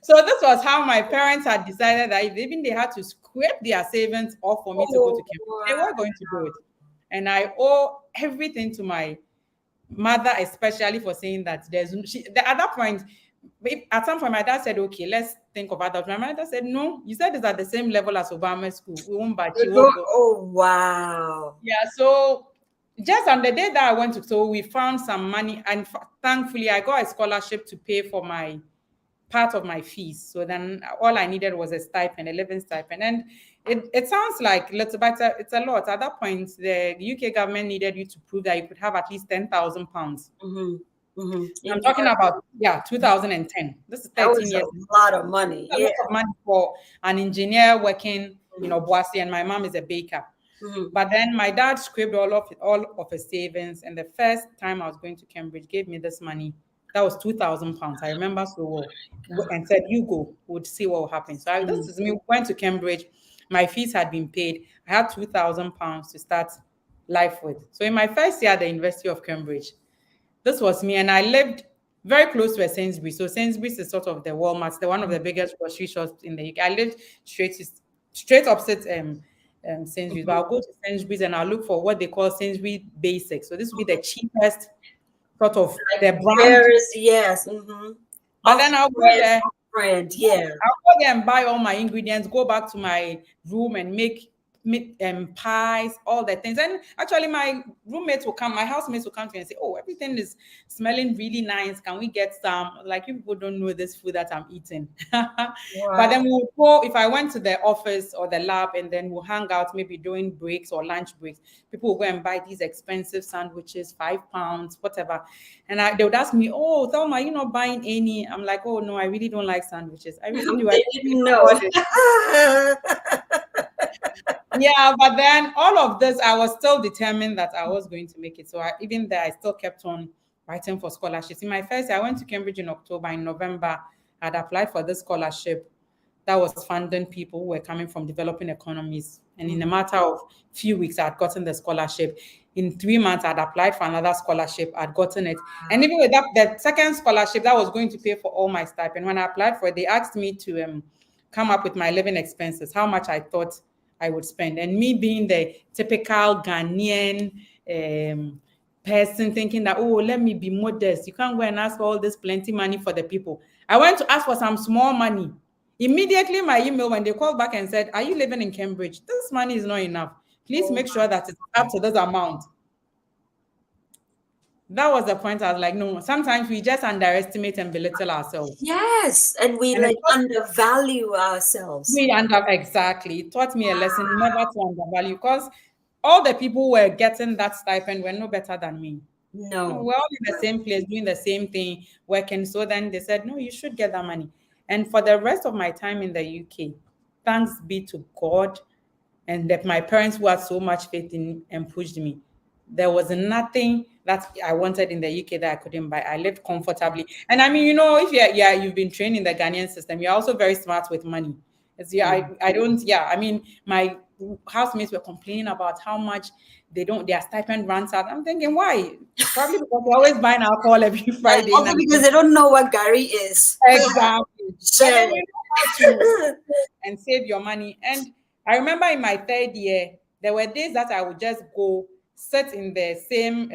So this was how my parents had decided that even they had to scrape their savings off for me to go to Cambridge, they were going to do it. And I owe everything to my mother, especially for saying that at that point, at some point, my dad said, okay, let's think of that. My mother said, no, you said it's at the same level as Obama school. We won't batch you. Oh, wow. Yeah, so just on the day that I went to, so we found some money, and thankfully I got a scholarship to pay for my part of my fees. So then all I needed was a stipend, a living stipend. And it sounds like little, but it's a lot. At that point, the UK government needed you to prove that you could have at least £10,000. I'm talking about 2010. This is 13 years. A lot of money. A lot of money for an engineer working, Boise, and my mom is a baker. But then my dad scraped all of his savings, and the first time I was going to Cambridge, gave me this money That was £2,000. I remember so well. And said, "You go, we'll see what will happen." So this is me. Went to Cambridge. My fees had been paid. I had £2,000 to start life with. So in my first year at the University of Cambridge, this was me, and I lived very close to a Sainsbury's. So Sainsbury's is sort of the Walmart, the one of the biggest grocery shops in the UK. I lived straight opposite Sainsbury's. But I'll go to Sainsbury's and I'll look for what they call Sainsbury's Basics. So this would be the cheapest sort of the brand. Yes. But then I'll go there. Brand, yeah. I'll go there and buy all my ingredients, go back to my room and make pies, all the things. And actually my roommates will come, my housemates will come to me and say, "Oh, everything is smelling really nice. Can we get some?" Like, you people don't know this food that I'm eating. But then we'll go, if I went to the office or the lab, and then we'll hang out maybe during breaks or lunch breaks, people will go and buy these expensive sandwiches, £5, whatever. And they would ask me, "Oh, Thelma, you're not buying any?" I'm like, "Oh no, I really don't like sandwiches. I really do." I didn't know. Yeah, but then all of this, I was still determined that I was going to make it. So even there, I still kept on writing for scholarships. In my first year, I went to Cambridge in October. In November, I'd applied for this scholarship that was funding people who were coming from developing economies. And in a matter of few weeks, I'd gotten the scholarship. In 3 months, I'd applied for another scholarship. I'd gotten it. And even with that, the second scholarship, that was going to pay for all my stipend. When I applied for it, they asked me to come up with my living expenses, how much I thought I would spend. And me being the typical Ghanaian person thinking that, "Oh, let me be modest. You can't go and ask for all this plenty money for the people." I went to ask for some small money. Immediately my email, when they called back and said, "Are you living in Cambridge? This money is not enough. Please make sure that it's up to this amount." That was the point. I was like, no, sometimes we just underestimate and belittle ourselves. Yes, and we undervalue ourselves. Exactly. It taught me a lesson never to undervalue, because all the people who were getting that stipend were no better than me. No. We're all in the same place, doing the same thing, working. So then they said, "No, you should get that money." And for the rest of my time in the UK, thanks be to God and that my parents who had so much faith in and pushed me, there was nothing that I wanted in the UK that I couldn't buy. I lived comfortably. And I mean, if you've been trained in the Ghanaian system, you're also very smart with money. I mean, my housemates were complaining about how much their stipend runs out. I'm thinking, why? Probably because they're always buying alcohol every Friday. Also because they don't know what Gary is. Exactly. And save your money. And I remember in my third year, there were days that I would just go sit in the same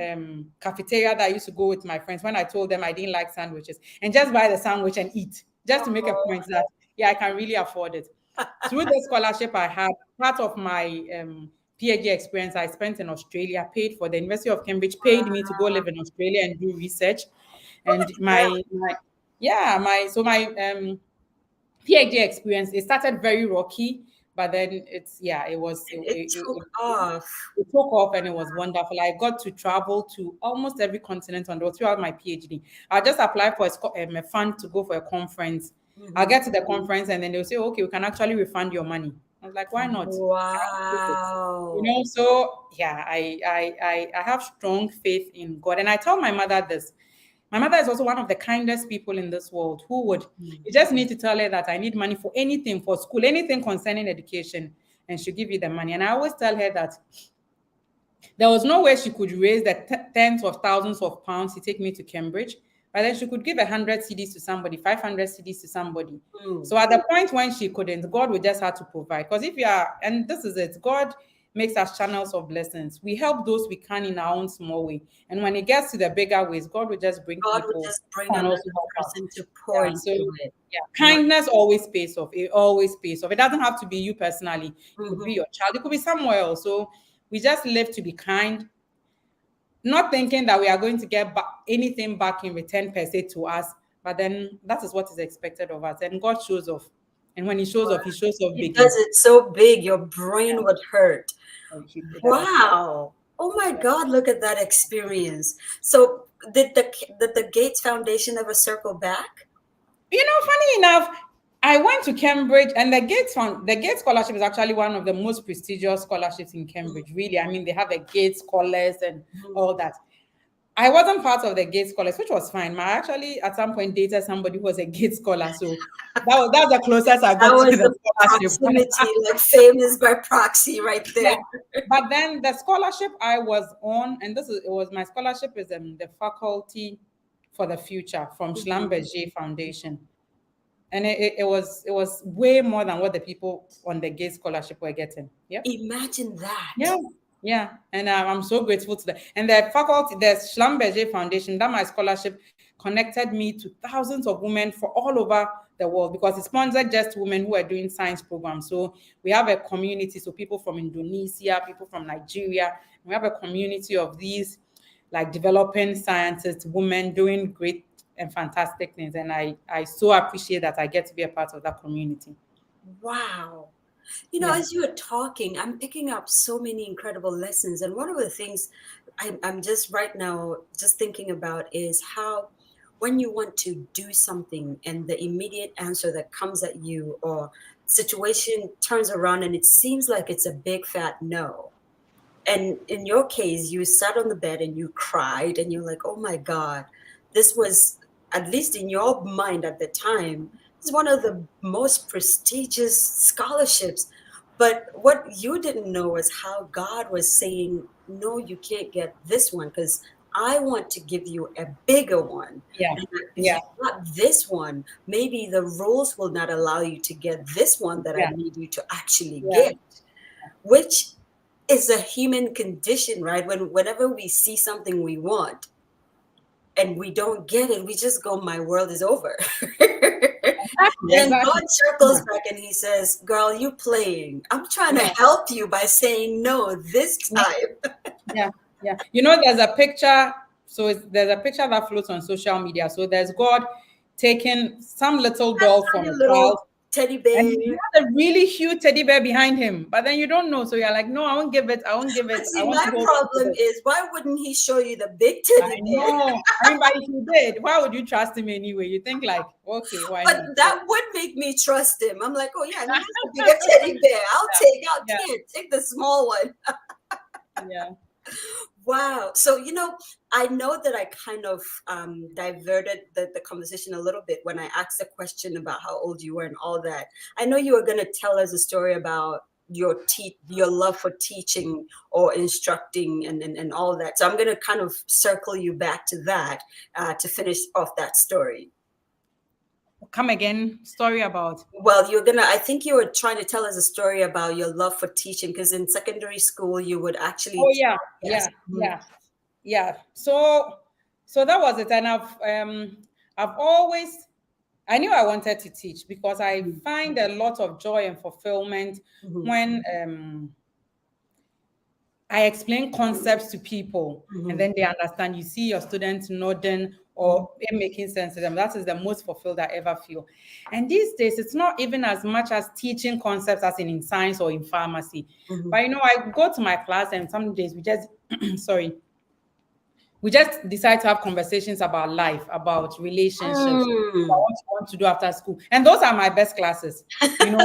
cafeteria that I used to go with my friends when I told them I didn't like sandwiches, and just buy the sandwich and eat, just to make a point that, I can really afford it. Through the scholarship I had, part of my PhD experience I spent in Australia, paid for. The University of Cambridge paid me to go live in Australia and do research. And my PhD experience, it started very rocky, but then it took off. It took off and it was wonderful. I got to travel to almost every continent on the world throughout my PhD. I just applied for a fund to go for a conference. I'll get to the conference and then they'll say, "Okay, we can actually refund your money." I was like, "Why not?" Wow. So I have strong faith in God. And I tell my mother this. My mother is also one of the kindest people in this world, you just need to tell her that I need money for anything, for school, anything concerning education, and she'll give you the money. And I always tell her that there was no way she could raise the tens of thousands of pounds to take me to Cambridge, but then she could give 100 CDs to somebody, 500 CDs to somebody. So at the point when she couldn't, God would just have to provide. Because and this is it, God makes us channels of blessings. We help those we can in our own small way. And when it gets to the bigger ways, God will just bring another person to pour into it. Kindness always pays off. It always pays off. It doesn't have to be you personally. It could be your child. It could be somewhere else. So we just live to be kind, not thinking that we are going to get anything back in return per se to us. But then that is what is expected of us. And God shows off. And when he shows off, he shows off big. He does it so big, your brain would hurt. Wow. Oh my God, look at that experience. So did the Gates Foundation ever circle back? Funny enough, I went to Cambridge, and the Gates Scholarship is actually one of the most prestigious scholarships in Cambridge, really. I mean, they have a Gates Scholars and all that. I wasn't part of the gate scholars, which was fine. I actually at some point dated somebody who was a gate scholar, so that's the closest I That got to was the the scholarship. proximity, like famous by proxy, right there. Yeah. But then the scholarship I was on, and it was my scholarship is the faculty for the future from Schlumberger Foundation. And it was way more than what the people on the gay scholarship were getting. Yep. Imagine that. Yeah. Yeah. And I'm so grateful to that. And the faculty, the Schlumberger Foundation, that my scholarship connected me to thousands of women for all over the world because it sponsored just women who are doing science programs. So we have a community, so people from Indonesia, people from Nigeria, we have a community of these like developing scientists, women doing great and fantastic things. And I so appreciate that I get to be a part of that community. Wow. You know, as you were talking, I'm picking up so many incredible lessons. And one of the things I'm just right now just thinking about is how when you want to do something and the immediate answer that comes at you or situation turns around and it seems like it's a big fat no. And in your case, you sat on the bed and you cried and you're like, oh my God, this was, at least in your mind at the time, it's one of the most prestigious scholarships. But what you didn't know was how God was saying, no, you can't get this one because I want to give you a bigger one. Yeah. And if you got this one, maybe the rules will not allow you to get this one that I need you to actually get, which is a human condition, right? Whenever we see something we want and we don't get it, we just go, my world is over. Then God circles back and he says, girl, you playing. I'm trying to help you by saying no this time. Yeah. You know, there's a picture. So there's a picture that floats on social media. So there's God taking some little doll from a child. Teddy bear. And he has a really huge teddy bear behind him, but then you don't know. So you're like, no, I won't give it. I won't give it. See, my problem is, why wouldn't he show you the big teddy bear? I mean, but if you did, why would you trust him anyway? You think like, okay, why but not? That would make me trust him. I'm like, oh yeah, he has a bigger teddy bear. I'll take the small one. Yeah. Wow. So, you know, I know that I kind of diverted the conversation a little bit when I asked a question about how old you were and all that. I know you were going to tell us a story about your love for teaching or instructing and all that. So I'm going to kind of circle you back to that to finish off that story. Come again, story about? Well, I think you were trying to tell us a story about your love for teaching, because in secondary school you would actually. Oh yeah. So that was it, and I've always, I knew I wanted to teach because I find a lot of joy and fulfillment when I explain concepts to people and then they understand. You see your students nodding or making sense to them. That is the most fulfilled I ever feel. And these days, it's not even as much as teaching concepts as in science or in pharmacy. But, you know, I go to my class and some days we just, we just decide to have conversations about life, about relationships, about what you want to do after school. And those are my best classes. You know,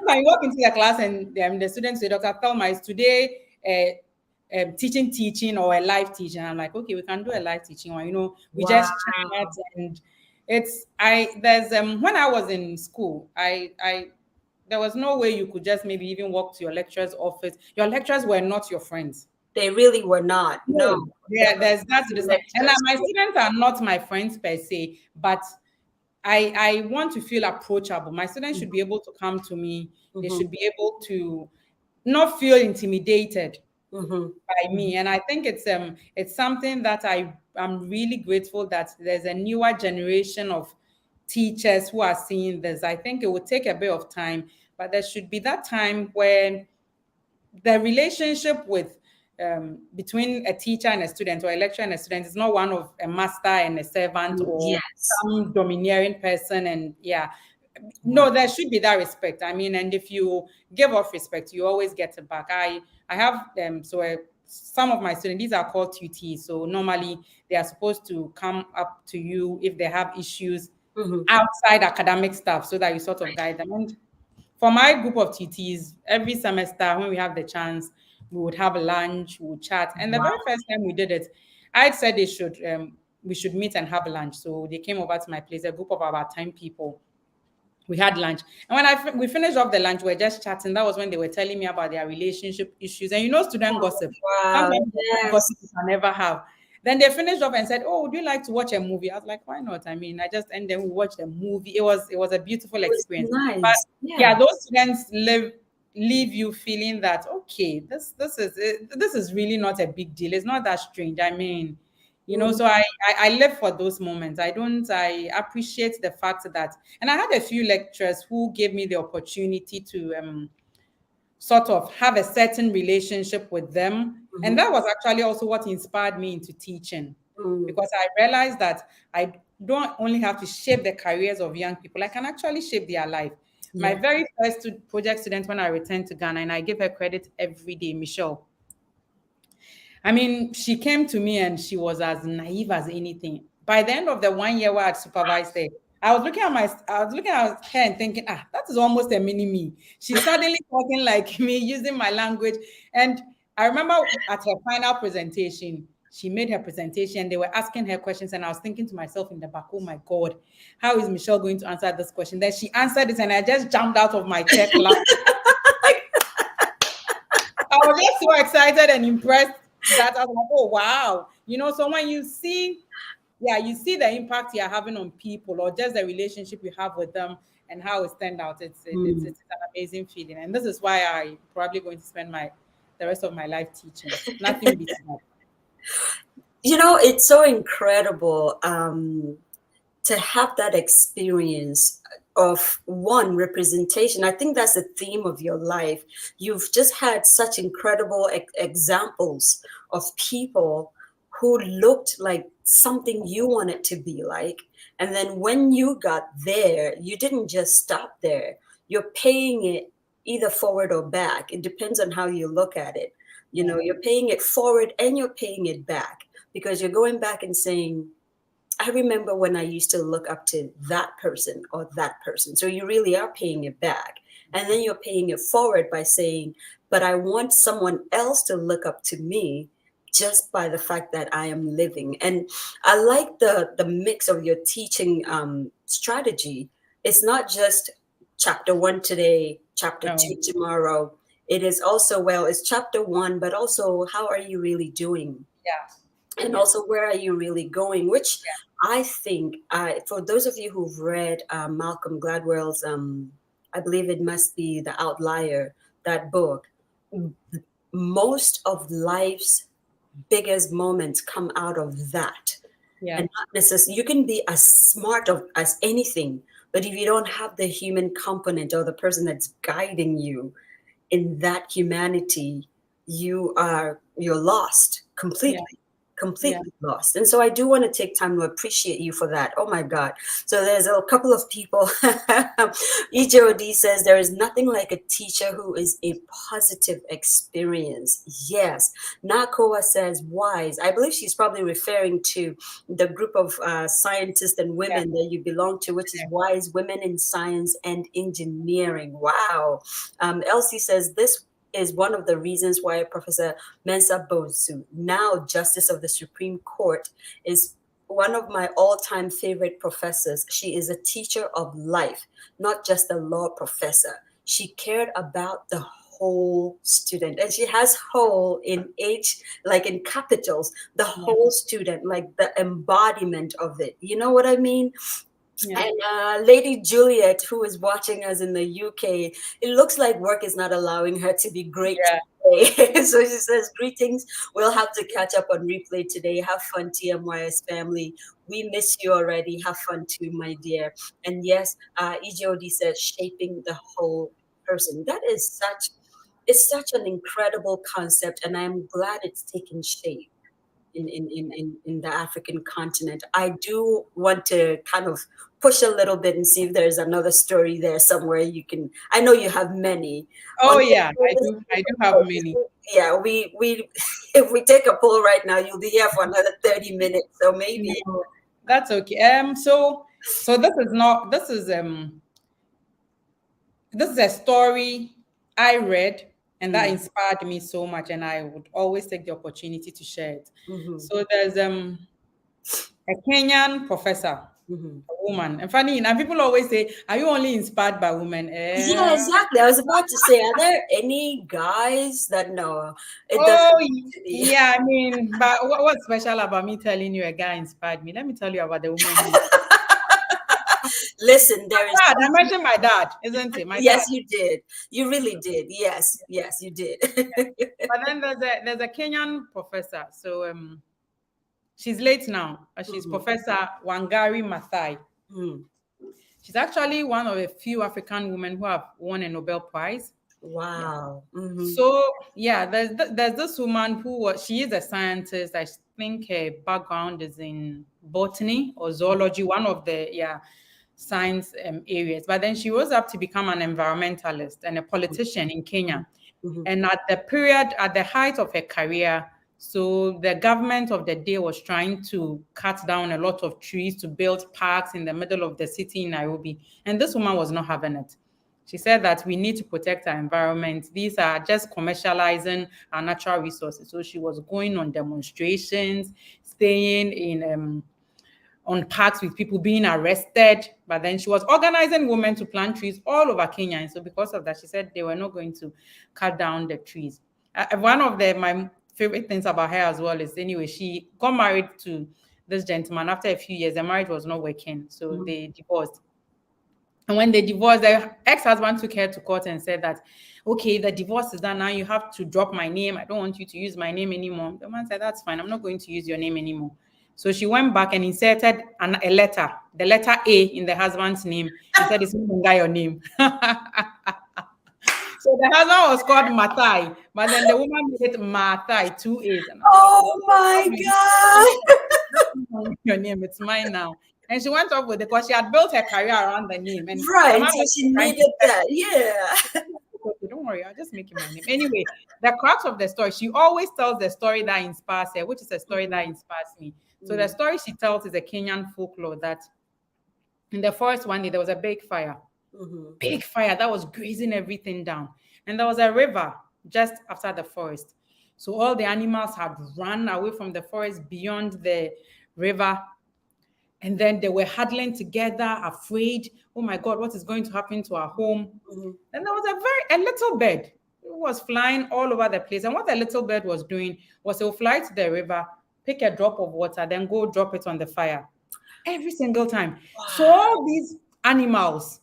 I walk into the class and the students say, Dr. Thelma, is today teaching or a live teaching? I'm like, okay, we can do a live teaching one. You know, we just chat, and there's when I was in school, there was no way you could just maybe even walk to your lecturer's office. Your lecturers were not your friends. They really were not. No. Yeah, there's that. And my students are not my friends per se, but I want to feel approachable. My students should be able to come to me. They should be able to not feel intimidated by me. And I think it's something that I'm really grateful that there's a newer generation of teachers who are seeing this. I think it will take a bit of time, but there should be that time where the relationship with between a teacher and a student or a lecturer and a student is not one of a master and a servant or some domineering person. And no, there should be that respect. I mean, and if you give off respect, you always get it back. I have some of my students, these are called tutees. So normally they are supposed to come up to you if they have issues outside academic stuff so that you sort of guide them. And for my group of tutees, every semester when we have the chance, we would have lunch, we would chat. And the very first time we did it, I said we should meet and have lunch. So they came over to my place, a group of about 10 people. We had lunch, and when we finished off the lunch, we were just chatting. That was when they were telling me about their relationship issues. And student gossip. Wow. Sometimes Yes. gossip you can never have. Then they finished off and said, "Oh, would you like to watch a movie?" I was like, "Why not?" I mean, and then we watched a movie. It was a beautiful It was experience. nice. But Yeah. those students leave you feeling that, okay, this is really not a big deal. It's not that strange. I mean, so I live for those moments. I appreciate the fact that, and I had a few lecturers who gave me the opportunity to sort of have a certain relationship with them. And that was actually also what inspired me into teaching, because I realized that I don't only have to shape the careers of young people, I can actually shape their life. My very first project student, when I returned to Ghana, and I give her credit every day, Michelle. I mean, she came to me and she was as naive as anything. By the end of the 1 year where I supervised her, I was looking at her and thinking, that is almost a mini me. She's suddenly talking like me, using my language. And I remember at her final presentation, she made her presentation. They were asking her questions, and I was thinking to myself in the back, oh my God, how is Michelle going to answer this question? Then she answered it, and I just jumped out of my chair laughing. I was just so excited and impressed that I was like, oh wow. So when you see the impact you're having on people, or just the relationship you have with them and how it turned out, it's an amazing feeling. And this is why I'm probably going to spend the rest of my life teaching. Nothing beats that. It's so incredible to have that experience of one representation. I think that's the theme of your life. You've just had such incredible examples of people who looked like something you wanted to be like. And then when you got there, you didn't just stop there. You're paying it either forward or back. It depends on how you look at it. You're paying it forward and you're paying it back, because you're going back and saying, I remember when I used to look up to that person or that person. So you really are paying it back. And then you're paying it forward by saying, but I want someone else to look up to me just by the fact that I am living. And I like the mix of your teaching strategy. It's not just chapter 1 today, chapter 2 tomorrow. It is also, it's chapter 1, but also how are you really doing? Yeah. And also, where are you really going? Which I think, for those of you who've read Malcolm Gladwell's, I believe it must be The Outlier, that book, most of life's biggest moments come out of that. And not necessarily, you can be as smart as anything, but if you don't have the human component or the person that's guiding you in that humanity, you're lost completely. Completely lost. And so I do want to take time to appreciate you for that. Oh my God. So there's a couple of people. EJOD says there is nothing like a teacher who is a positive experience. Yes. Nakoa says wise. I believe she's probably referring to the group of scientists and women that you belong to, which is Wise Women in Science and Engineering. Wow. Elsie says this is one of the reasons why Professor Mensa Bosu, now Justice of the Supreme Court, is one of my all-time favorite professors. She is a teacher of life, not just a law professor. She cared about the whole student, and she has whole in H, like in capitals, the whole student, like the embodiment of it. You know what I mean? And Lady Juliet, who is watching us in the UK, it looks like work is not allowing her to be great today. So she says, greetings. We'll have to catch up on replay today. Have fun, TMYS family. We miss you already. Have fun too, my dear. And yes, EJOD says, shaping the whole person. That is such an incredible concept, and I'm glad it's taken shape in the African continent. I do want to kind of push a little bit and see if there's another story there somewhere you can. I know you have many. Oh yeah, I do have many. Yeah, we if we take a poll right now, you'll be here for another 30 minutes. So maybe that's okay. So this is a story I read And that inspired me so much, and I would always take the opportunity to share it. Mhm. So there's a Kenyan professor, Mhm. a woman. And funny enough, people always say, "Are you only inspired by women?" Yeah, exactly. I was about to say, are there any guys that no? It Oh, doesn't need to be. yeah. I mean, but what's special about me telling you a guy inspired me? Let me tell you about the woman who. Listen, there is. Dad, I mentioned my dad, isn't it? My Yes, dad. you did. You really did. Yes, yes, you did. But then there's a Kenyan professor. So she's late now. She's Professor Wangari Maathai. Mm. She's actually one of a few African women who have won a Nobel Prize. Wow. Mhm. So yeah, there's this woman she is a scientist. I think her background is in botany or zoology, one of the science areas. But then she rose up to become an environmentalist and a politician in Kenya. Mhm. And at the height of her career, so the government of the day was trying to cut down a lot of trees to build parks in the middle of the city in Nairobi. And this woman was not having it. She said that we need to protect our environment. These are just commercializing our natural resources. So she was going on demonstrations, staying in on parks with people being arrested. But then she was organizing women to plant trees all over Kenya. And so because of that, she said they were not going to cut down the trees. One of my favorite things about her as well is, anyway, she got married to this gentleman. After a few years, the marriage was not working. So they divorced. And when they divorced, the ex-husband took her to court and said that, okay, the divorce is done now. You have to drop my name. I don't want you to use my name anymore. The man said, that's fine. I'm not going to use your name anymore. So she went back and inserted a letter, the letter A in the husband's name. She said, it's no longer your name. So the husband was called Mathai, but then the woman made it Mathai, 2 A's. And Oh my God. your name, it's mine now. And she went off with it because she had built her career around the name. And Right. the man So was she trying needed that. Yeah. okay, don't worry, I'll just make it my name. Anyway, the crux of the story, she always tells the story that inspires her, which is a story that inspires me. So the story she tells is a Kenyan folklore that in the forest one day there was a big fire. Big fire that was grazing everything down. And there was a river just after the forest. So all the animals had run away from the forest beyond the river. And then they were huddling together, afraid. Oh my God, what is going to happen to our home? And there was a little bird. It was flying all over the place. And what the little bird was doing was it would fly to the river, pick a drop of water, then go drop it on the fire. Every single time. Wow. So all these animals,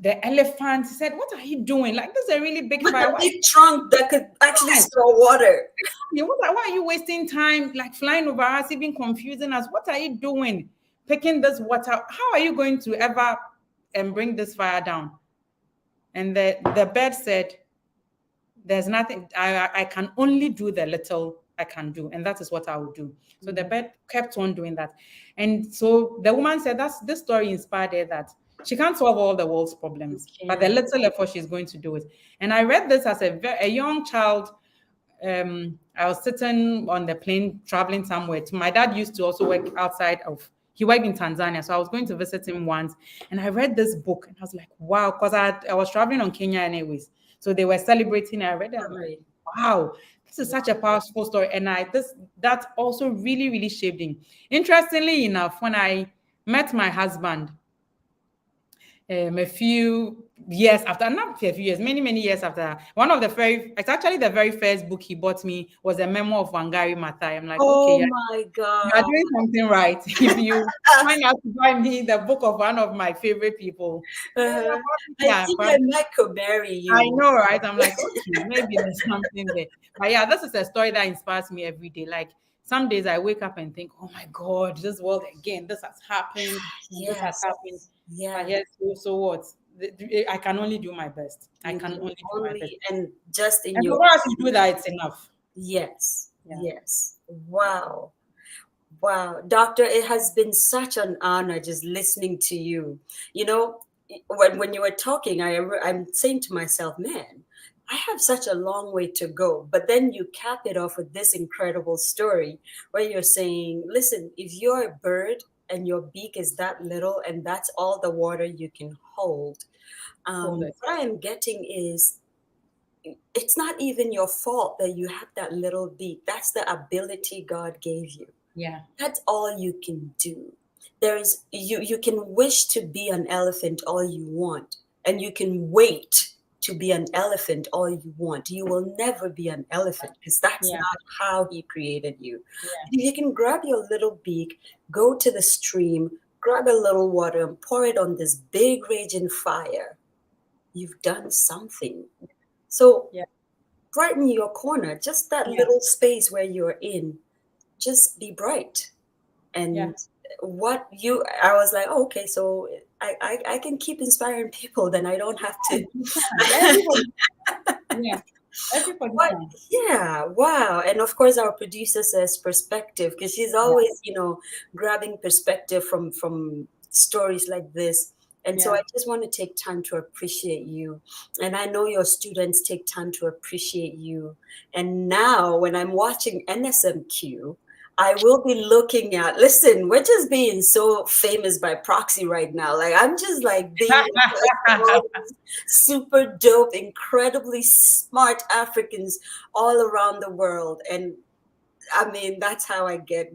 the elephant said, what are you doing? Like, this is a really big With fire. a big trunk that could actually store water. Why are you wasting time, like flying over us, even confusing us? What are you doing? Picking this water? How are you going to ever bring this fire down? And the bird said, there's nothing, I can only do the little I can do, and that is what I will do. So the bird kept on doing that. And so the woman said this story inspired her that she can't solve all the world's problems, but the little effort she's going to do it. And I read this as a young child. I was sitting on the plane traveling somewhere. My dad used to also work he worked in Tanzania. So I was going to visit him once. And I read this book and I was like, wow, because I was traveling on Kenya anyways. So they were celebrating. I read it. I'm like, wow, this is such a powerful story. And that also really, really shaped me. Interestingly enough, when I met my husband, a few years after, not a few years, many, many years after, it's actually the very first book he bought me was a memoir of Wangari Maathai. I'm like, okay, my God, you're doing something right. If you find out to buy me the book of one of my favorite people. I think I might could marry you. I know, right? I'm like, okay, maybe there's something there. But yeah, this is a story that inspires me every day. Like, some days I wake up and think, oh my God, this world again, this has happened. This has happened. Yeah. Yes. So what? I can only do my best. I can only do my best. And just in and your once you do that, it's enough. Yes. Yeah. Yes. Wow. Doctor, it has been such an honor just listening to you. You know, when you were talking, I'm saying to myself, man, I have such a long way to go. But then you cap it off with this incredible story where you're saying, listen, if you're a bird and your beak is that little and that's all the water you can hold, what I am getting is it's not even your fault that you have that little beak. That's the ability God gave you. Yeah. That's all you can do. There is you can wish to be an elephant all you want, and you can wait to be an elephant all you want. You will never be an elephant because that's Yeah. not how he created you. Yeah. You can grab your little beak, go to the stream, grab a little water and pour it on this big raging fire. You've done something. So Yeah. brighten your corner, just that Yeah. little space where you're in. Just be bright. And Yeah. I was like, oh, okay, so I can keep inspiring people, then I don't have to. You can. Everybody. Yeah. Everybody What? can. Yeah, wow. And of course, our producer says perspective because she's Yeah. always, grabbing perspective from stories like this. And so Yeah. I just want to take time to appreciate you. And I know your students take time to appreciate you. And now, when I'm watching NSMQ, I will be looking at, listen, we're just being so famous by proxy right now. Like, I'm just like being super dope, incredibly smart Africans all around the world. And I mean, that's how I get,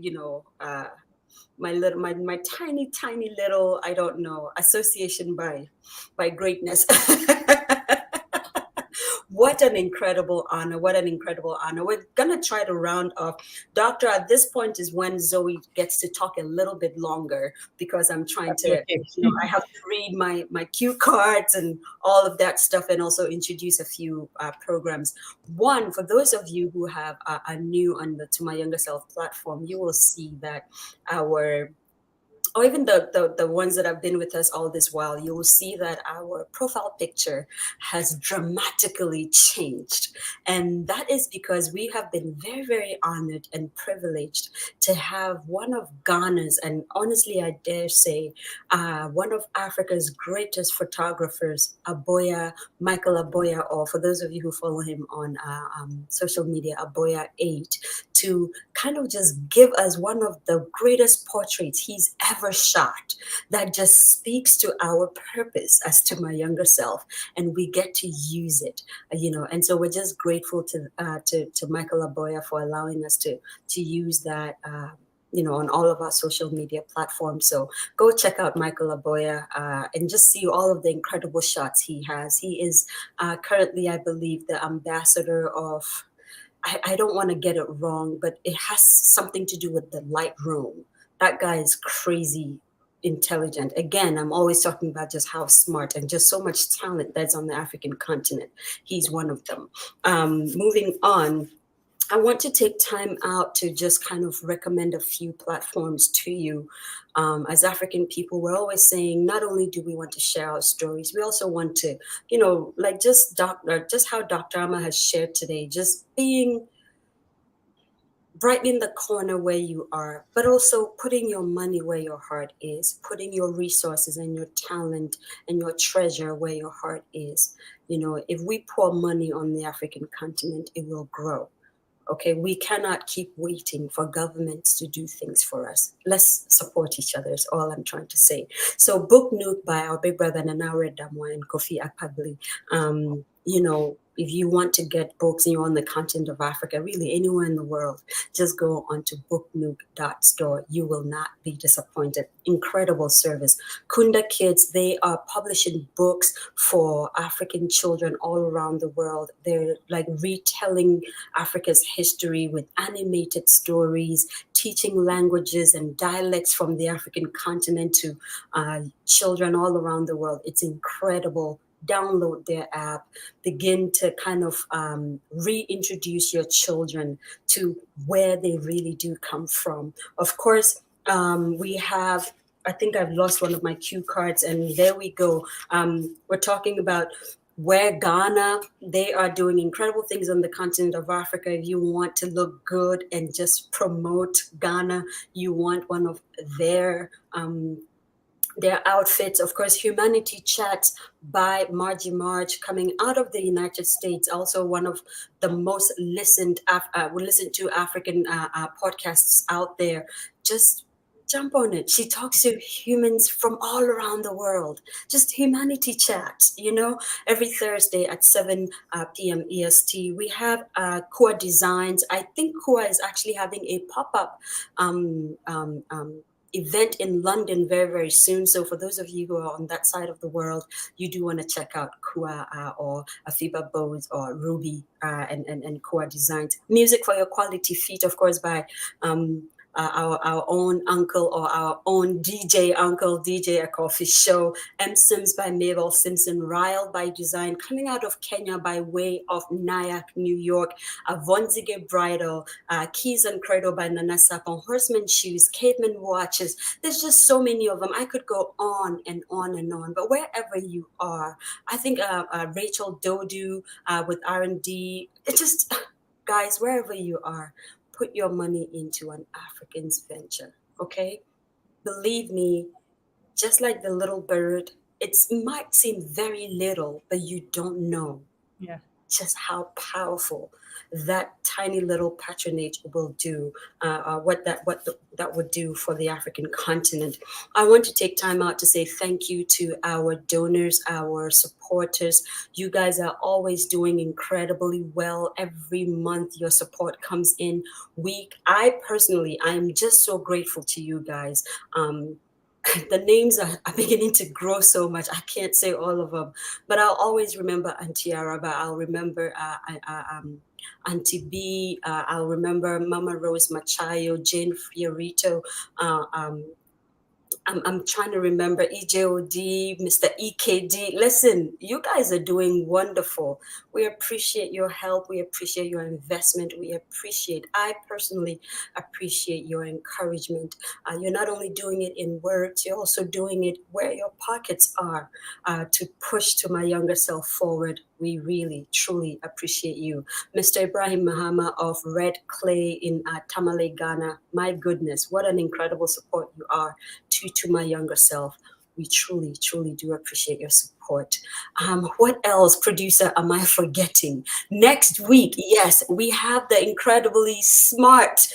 my tiny little, I don't know, association by greatness. What an incredible honor. What an incredible honor. We're going to try to round off. Doctor, at this point is when Zoe gets to talk a little bit longer because I'm trying to, Okay. I have to read my cue cards and all of that stuff and also introduce a few programs. One, for those of you who are new on the To My Younger Self platform, you will see that or even the ones that have been with us all this while, you will see that our profile picture has dramatically changed. And that is because we have been very, very honored and privileged to have one of Ghana's, and honestly, I dare say, one of Africa's greatest photographers, Michael Aboya, or for those of you who follow him on social media, Aboya8, to kind of just give us one of the greatest portraits he's ever shot that just speaks to our purpose as To My Younger Self, and we get to use it, and so we're just grateful to Michael Aboya for allowing us to use that on all of our social media platforms. So go check out Michael Aboya and just see all of the incredible shots he has. He is currently, I believe, the ambassador of, I don't want to get it wrong, but it has something to do with the Lightroom. That guy is crazy intelligent. Again, I'm always talking about just how smart and just so much talent that's on the African continent. He's one of them. Moving on, I want to take time out to just kind of recommend a few platforms to you. As African people, we're always saying, not only do we want to share our stories, we also want to, like just how Dr. Amma has shared today, just brightening the corner where you are, but also putting your money where your heart is, putting your resources and your talent and your treasure where your heart is. If we pour money on the African continent, it will grow. Okay, we cannot keep waiting for governments to do things for us. Let's support each other is all I'm trying to say. So Book Nook by our big brother Nanare Damwa and Kofi Akpabli. If you want to get books and you're on the continent of Africa, really anywhere in the world, just go onto booknook.store. You will not be disappointed. Incredible service. Kunda Kids, they are publishing books for African children all around the world. They're like retelling Africa's history with animated stories, teaching languages and dialects from the African continent to children all around the world. It's incredible. Download their app, begin to kind of reintroduce your children to where they really do come from. Of course, we have, I think I've lost one of my cue cards, and there we go. We're talking about where Ghana, they are doing incredible things on the continent of Africa. If you want to look good and just promote Ghana, you want one of their outfits. Of course, Humanity Chats by Margie Marge, coming out of the United States, also one of the most listened to African podcasts out there. Just Jump on it. She talks to humans from all around the world. Just humanity chat, every Thursday at 7 p.m. EST. We have Kua Designs. I think Kua is actually having a pop-up event in London very, very soon. So for those of you who are on that side of the world, you do want to check out Kua or Afiba Bowes or Ruby and Kua Designs. Music for Your Quality Feet, of course, by our own uncle or our own DJ uncle, DJ A Coffee Show. M. Sims by Mabel Simpson. Ryle by Design, coming out of Kenya by way of Nyack, New York. Vonzige Bridal, Keys and Cradle by Nana Sapon, Horseman Shoes, Caveman Watches. There's just so many of them. I could go on and on and on, but wherever you are, I think Rachel Dodu with R&D, it's just, guys, wherever you are, put your money into an African's venture, okay? Believe me, just like the little bird, it might seem very little, but you don't know just how powerful that tiny little patronage will do, what that would do for the African continent. I want to take time out to say thank you to our donors, our supporters. You guys are always doing incredibly well. Every month your support comes in week. I am just so grateful to you guys. The names are beginning to grow so much. I can't say all of them, but I'll always remember Auntie Araba. I'll remember Auntie B. I'll remember Mama Rose Machayo, Jane Fiorito. I'm trying to remember EJOD, Mr. EKD. Listen, you guys are doing wonderful. We appreciate your help. We appreciate your investment. I personally appreciate your encouragement. You're not only doing it in words, you're also doing it where your pockets are to push to my younger self forward. We really, truly appreciate you. Mr. Ibrahim Mahama of Red Clay in Tamale, Ghana. My goodness, what an incredible support you are to my younger self. We truly, truly do appreciate your support. What else, producer, am I forgetting? Next week, yes, we have the incredibly smart,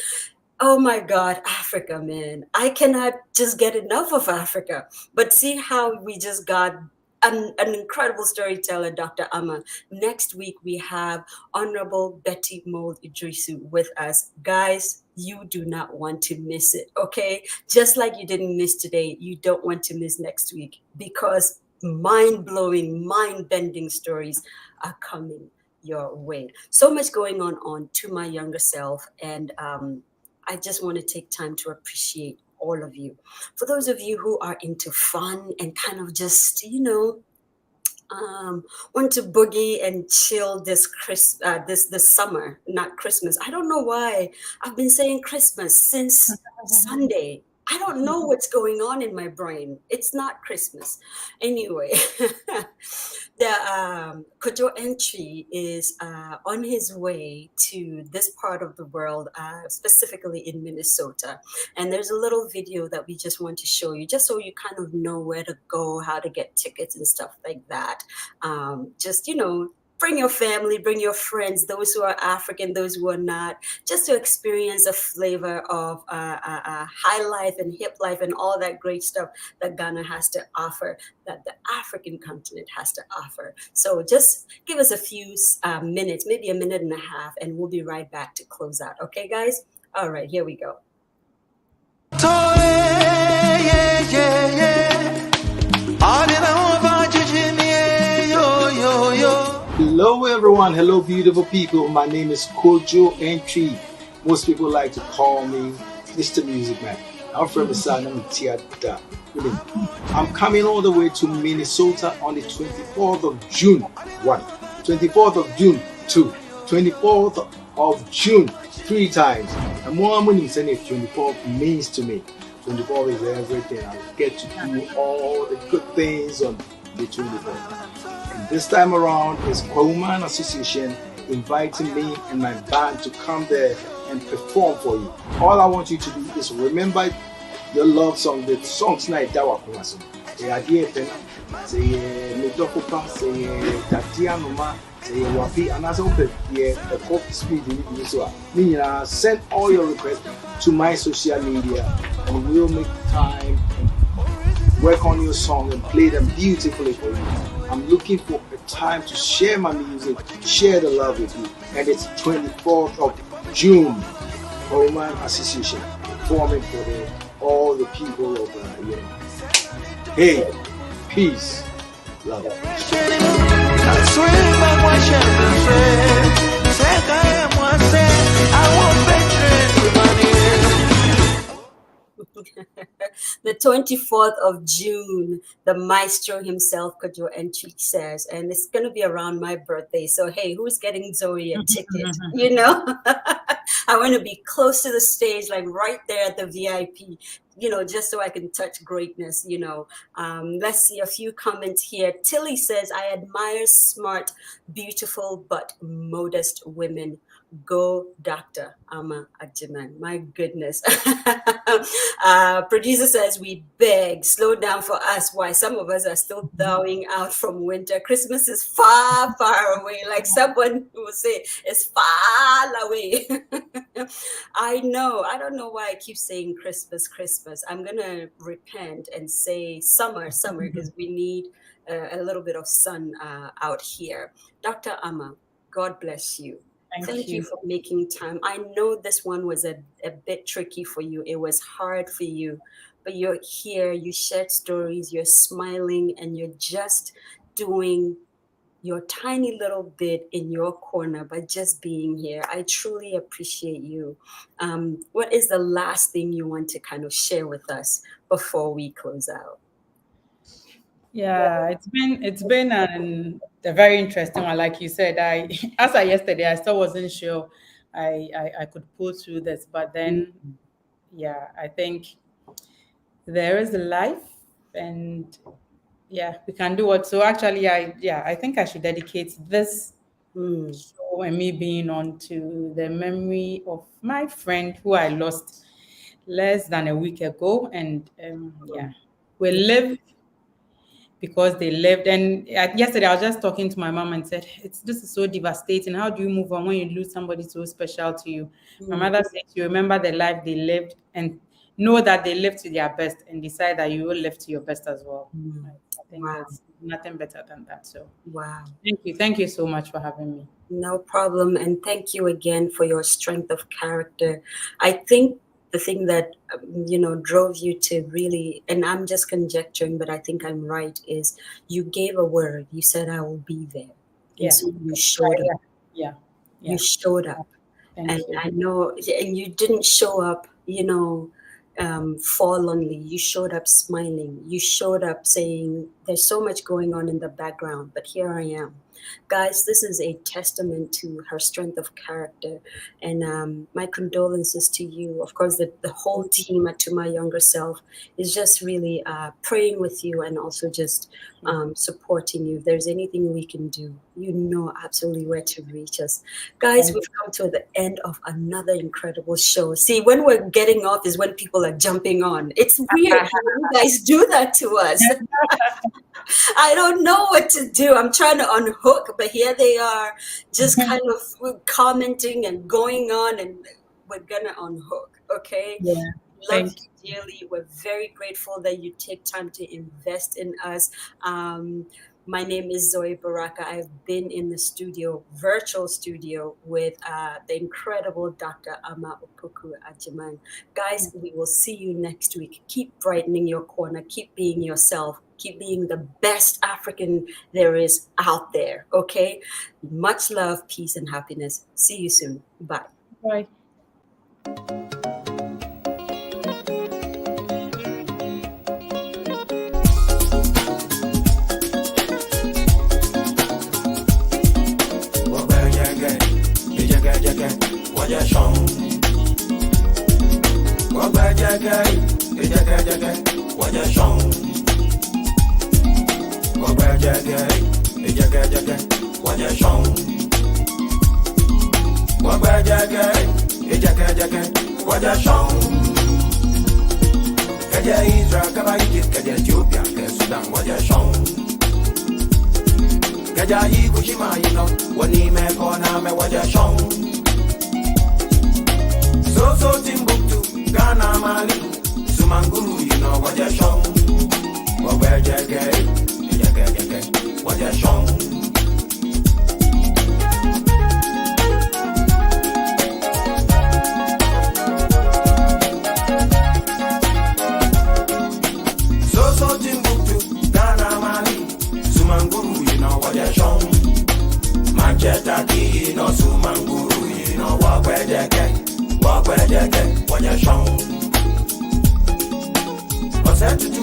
oh my God, Africa, man. I cannot just get enough of Africa. But see how we just got an incredible storyteller, Dr. Amma. Next week, we have Honorable Betty Mold Idrisu with us. Guys, you do not want to miss it, okay? Just like you didn't miss today, you don't want to miss next week, because mind-blowing, mind-bending stories are coming your way. So much going on to my younger self, and I just want to take time to appreciate all of you. For those of you who are into fun and kind of just, want to boogie and chill this summer, not Christmas. I don't know why I've been saying Christmas since Sunday. I don't know what's going on in my brain. It's not Christmas. Anyway, the Kojo entry is on his way to this part of the world, specifically in Minnesota. And there's a little video that we just want to show you, just so you kind of know where to go, how to get tickets and stuff like that. Bring your family, bring your friends, those who are African, those who are not, just to experience a flavor of high life and hip life and all that great stuff that Ghana has to offer, that the African continent has to offer. So just give us a few minutes, maybe a minute and a half, and we'll be right back to close out. Okay, guys? All right, here we go. Hello everyone, hello beautiful people. My name is Kojo Entry. Most people like to call me Mr. Music Man. I'm from the South. I'm coming all the way to Minnesota on the 24th of June. 24th of June 2, 24th of June 3 times. And more money saying 24th means to me. 24th is everything. I get to do all the good things on the 24th. And this time around is Kwauman Association inviting me and my band to come there and perform for you. All I want you to do is remember your love song, the songs night that was the idea then say Dokopa, say Tatianoma, say Wapi, and as open here, the coffee speed in Israel. Send all your requests to my social media, and we'll make time and work on your song and play them beautifully for you. I'm looking for a time to share my music, share the love with you. And it's 24th of June, Roman Association, performing for all the people of Hey, peace, love. The 24th of June, the maestro himself, Kojo Entry says, and it's going to be around my birthday. So, hey, who's getting Zoe a ticket? You know, I want to be close to the stage, like right there at the VIP, you know, just so I can touch greatness, you know. Let's see a few comments here. Tilly says, I admire smart, beautiful, but modest women. Go, Dr. Opoku-Agyemang. My goodness. Producer says, we beg, slow down for us. Why? Some of us are still thawing out from winter. Christmas is far, far away. Like someone will say, it's far away. I know. I don't know why I keep saying Christmas, Christmas. I'm going to repent and say summer, summer, because we need a little bit of sun out here. Dr. Amma, God bless you. Thank you for making time. I know this one was a bit tricky for you. It was hard for you, but you're here, you shared stories, you're smiling, and you're just doing your tiny little bit in your corner by just being here. I truly appreciate you. What is the last thing you want to kind of share with us before we close out? Yeah, it's been a very interesting one. Like you said, yesterday, I still wasn't sure I could pull through this, but then, yeah, I think there is a life, and yeah, we can do it. So actually, I think I should dedicate this show and me being on to the memory of my friend who I lost less than a week ago, and we live because they lived. And yesterday I was just talking to my mom and said, this is so devastating. How do you move on when you lose somebody so special to you? My mother said, you remember the life they lived and know that they lived to their best, and decide that you will live to your best as well. I think that's nothing better than that. So wow. Thank you so much for having me. No problem. And thank you again for your strength of character. I think the thing that, drove you to really, and I'm just conjecturing, but I think I'm right, is you gave a word. You said, I will be there. And so you showed up. Yeah. You showed up. Thank you. I know, and you didn't show up, forlornly. You showed up smiling. You showed up saying, there's so much going on in the background, but here I am. Guys, this is a testament to her strength of character, and my condolences to you. Of course, the whole team at To My Younger Self is just really praying with you and also just supporting you. If there's anything we can do, you know absolutely where to reach us. Guys, we've come to the end of another incredible show. See, when we're getting off is when people are jumping on. It's weird how you guys do that to us. I don't know what to do. I'm trying to unhook, but here they are just kind of commenting and going on, and we're going to unhook, okay? Yeah. Love you dearly. We're very grateful that you take time to invest in us. My name is Zoe Baraka. I've been in the studio, virtual studio, with the incredible Dr. Opoku-Agyemang. Guys, we will see you next week. Keep brightening your corner. Keep being yourself. Keep being the best African there is out there, okay? Much love, peace, and happiness. See you soon. Bye. Bye. Gaja Ikushima, you know, when he make on a me waja shong. So Timbuktu, Ghana Mali, Sumanguru, you know, waja shong. Waja jage, waja shong. So Timbuktu, Ghana Mali, Sumanguru, you know what you're shown. Manchester key, you know Sumanguru, you know what you're shown. What's that to do?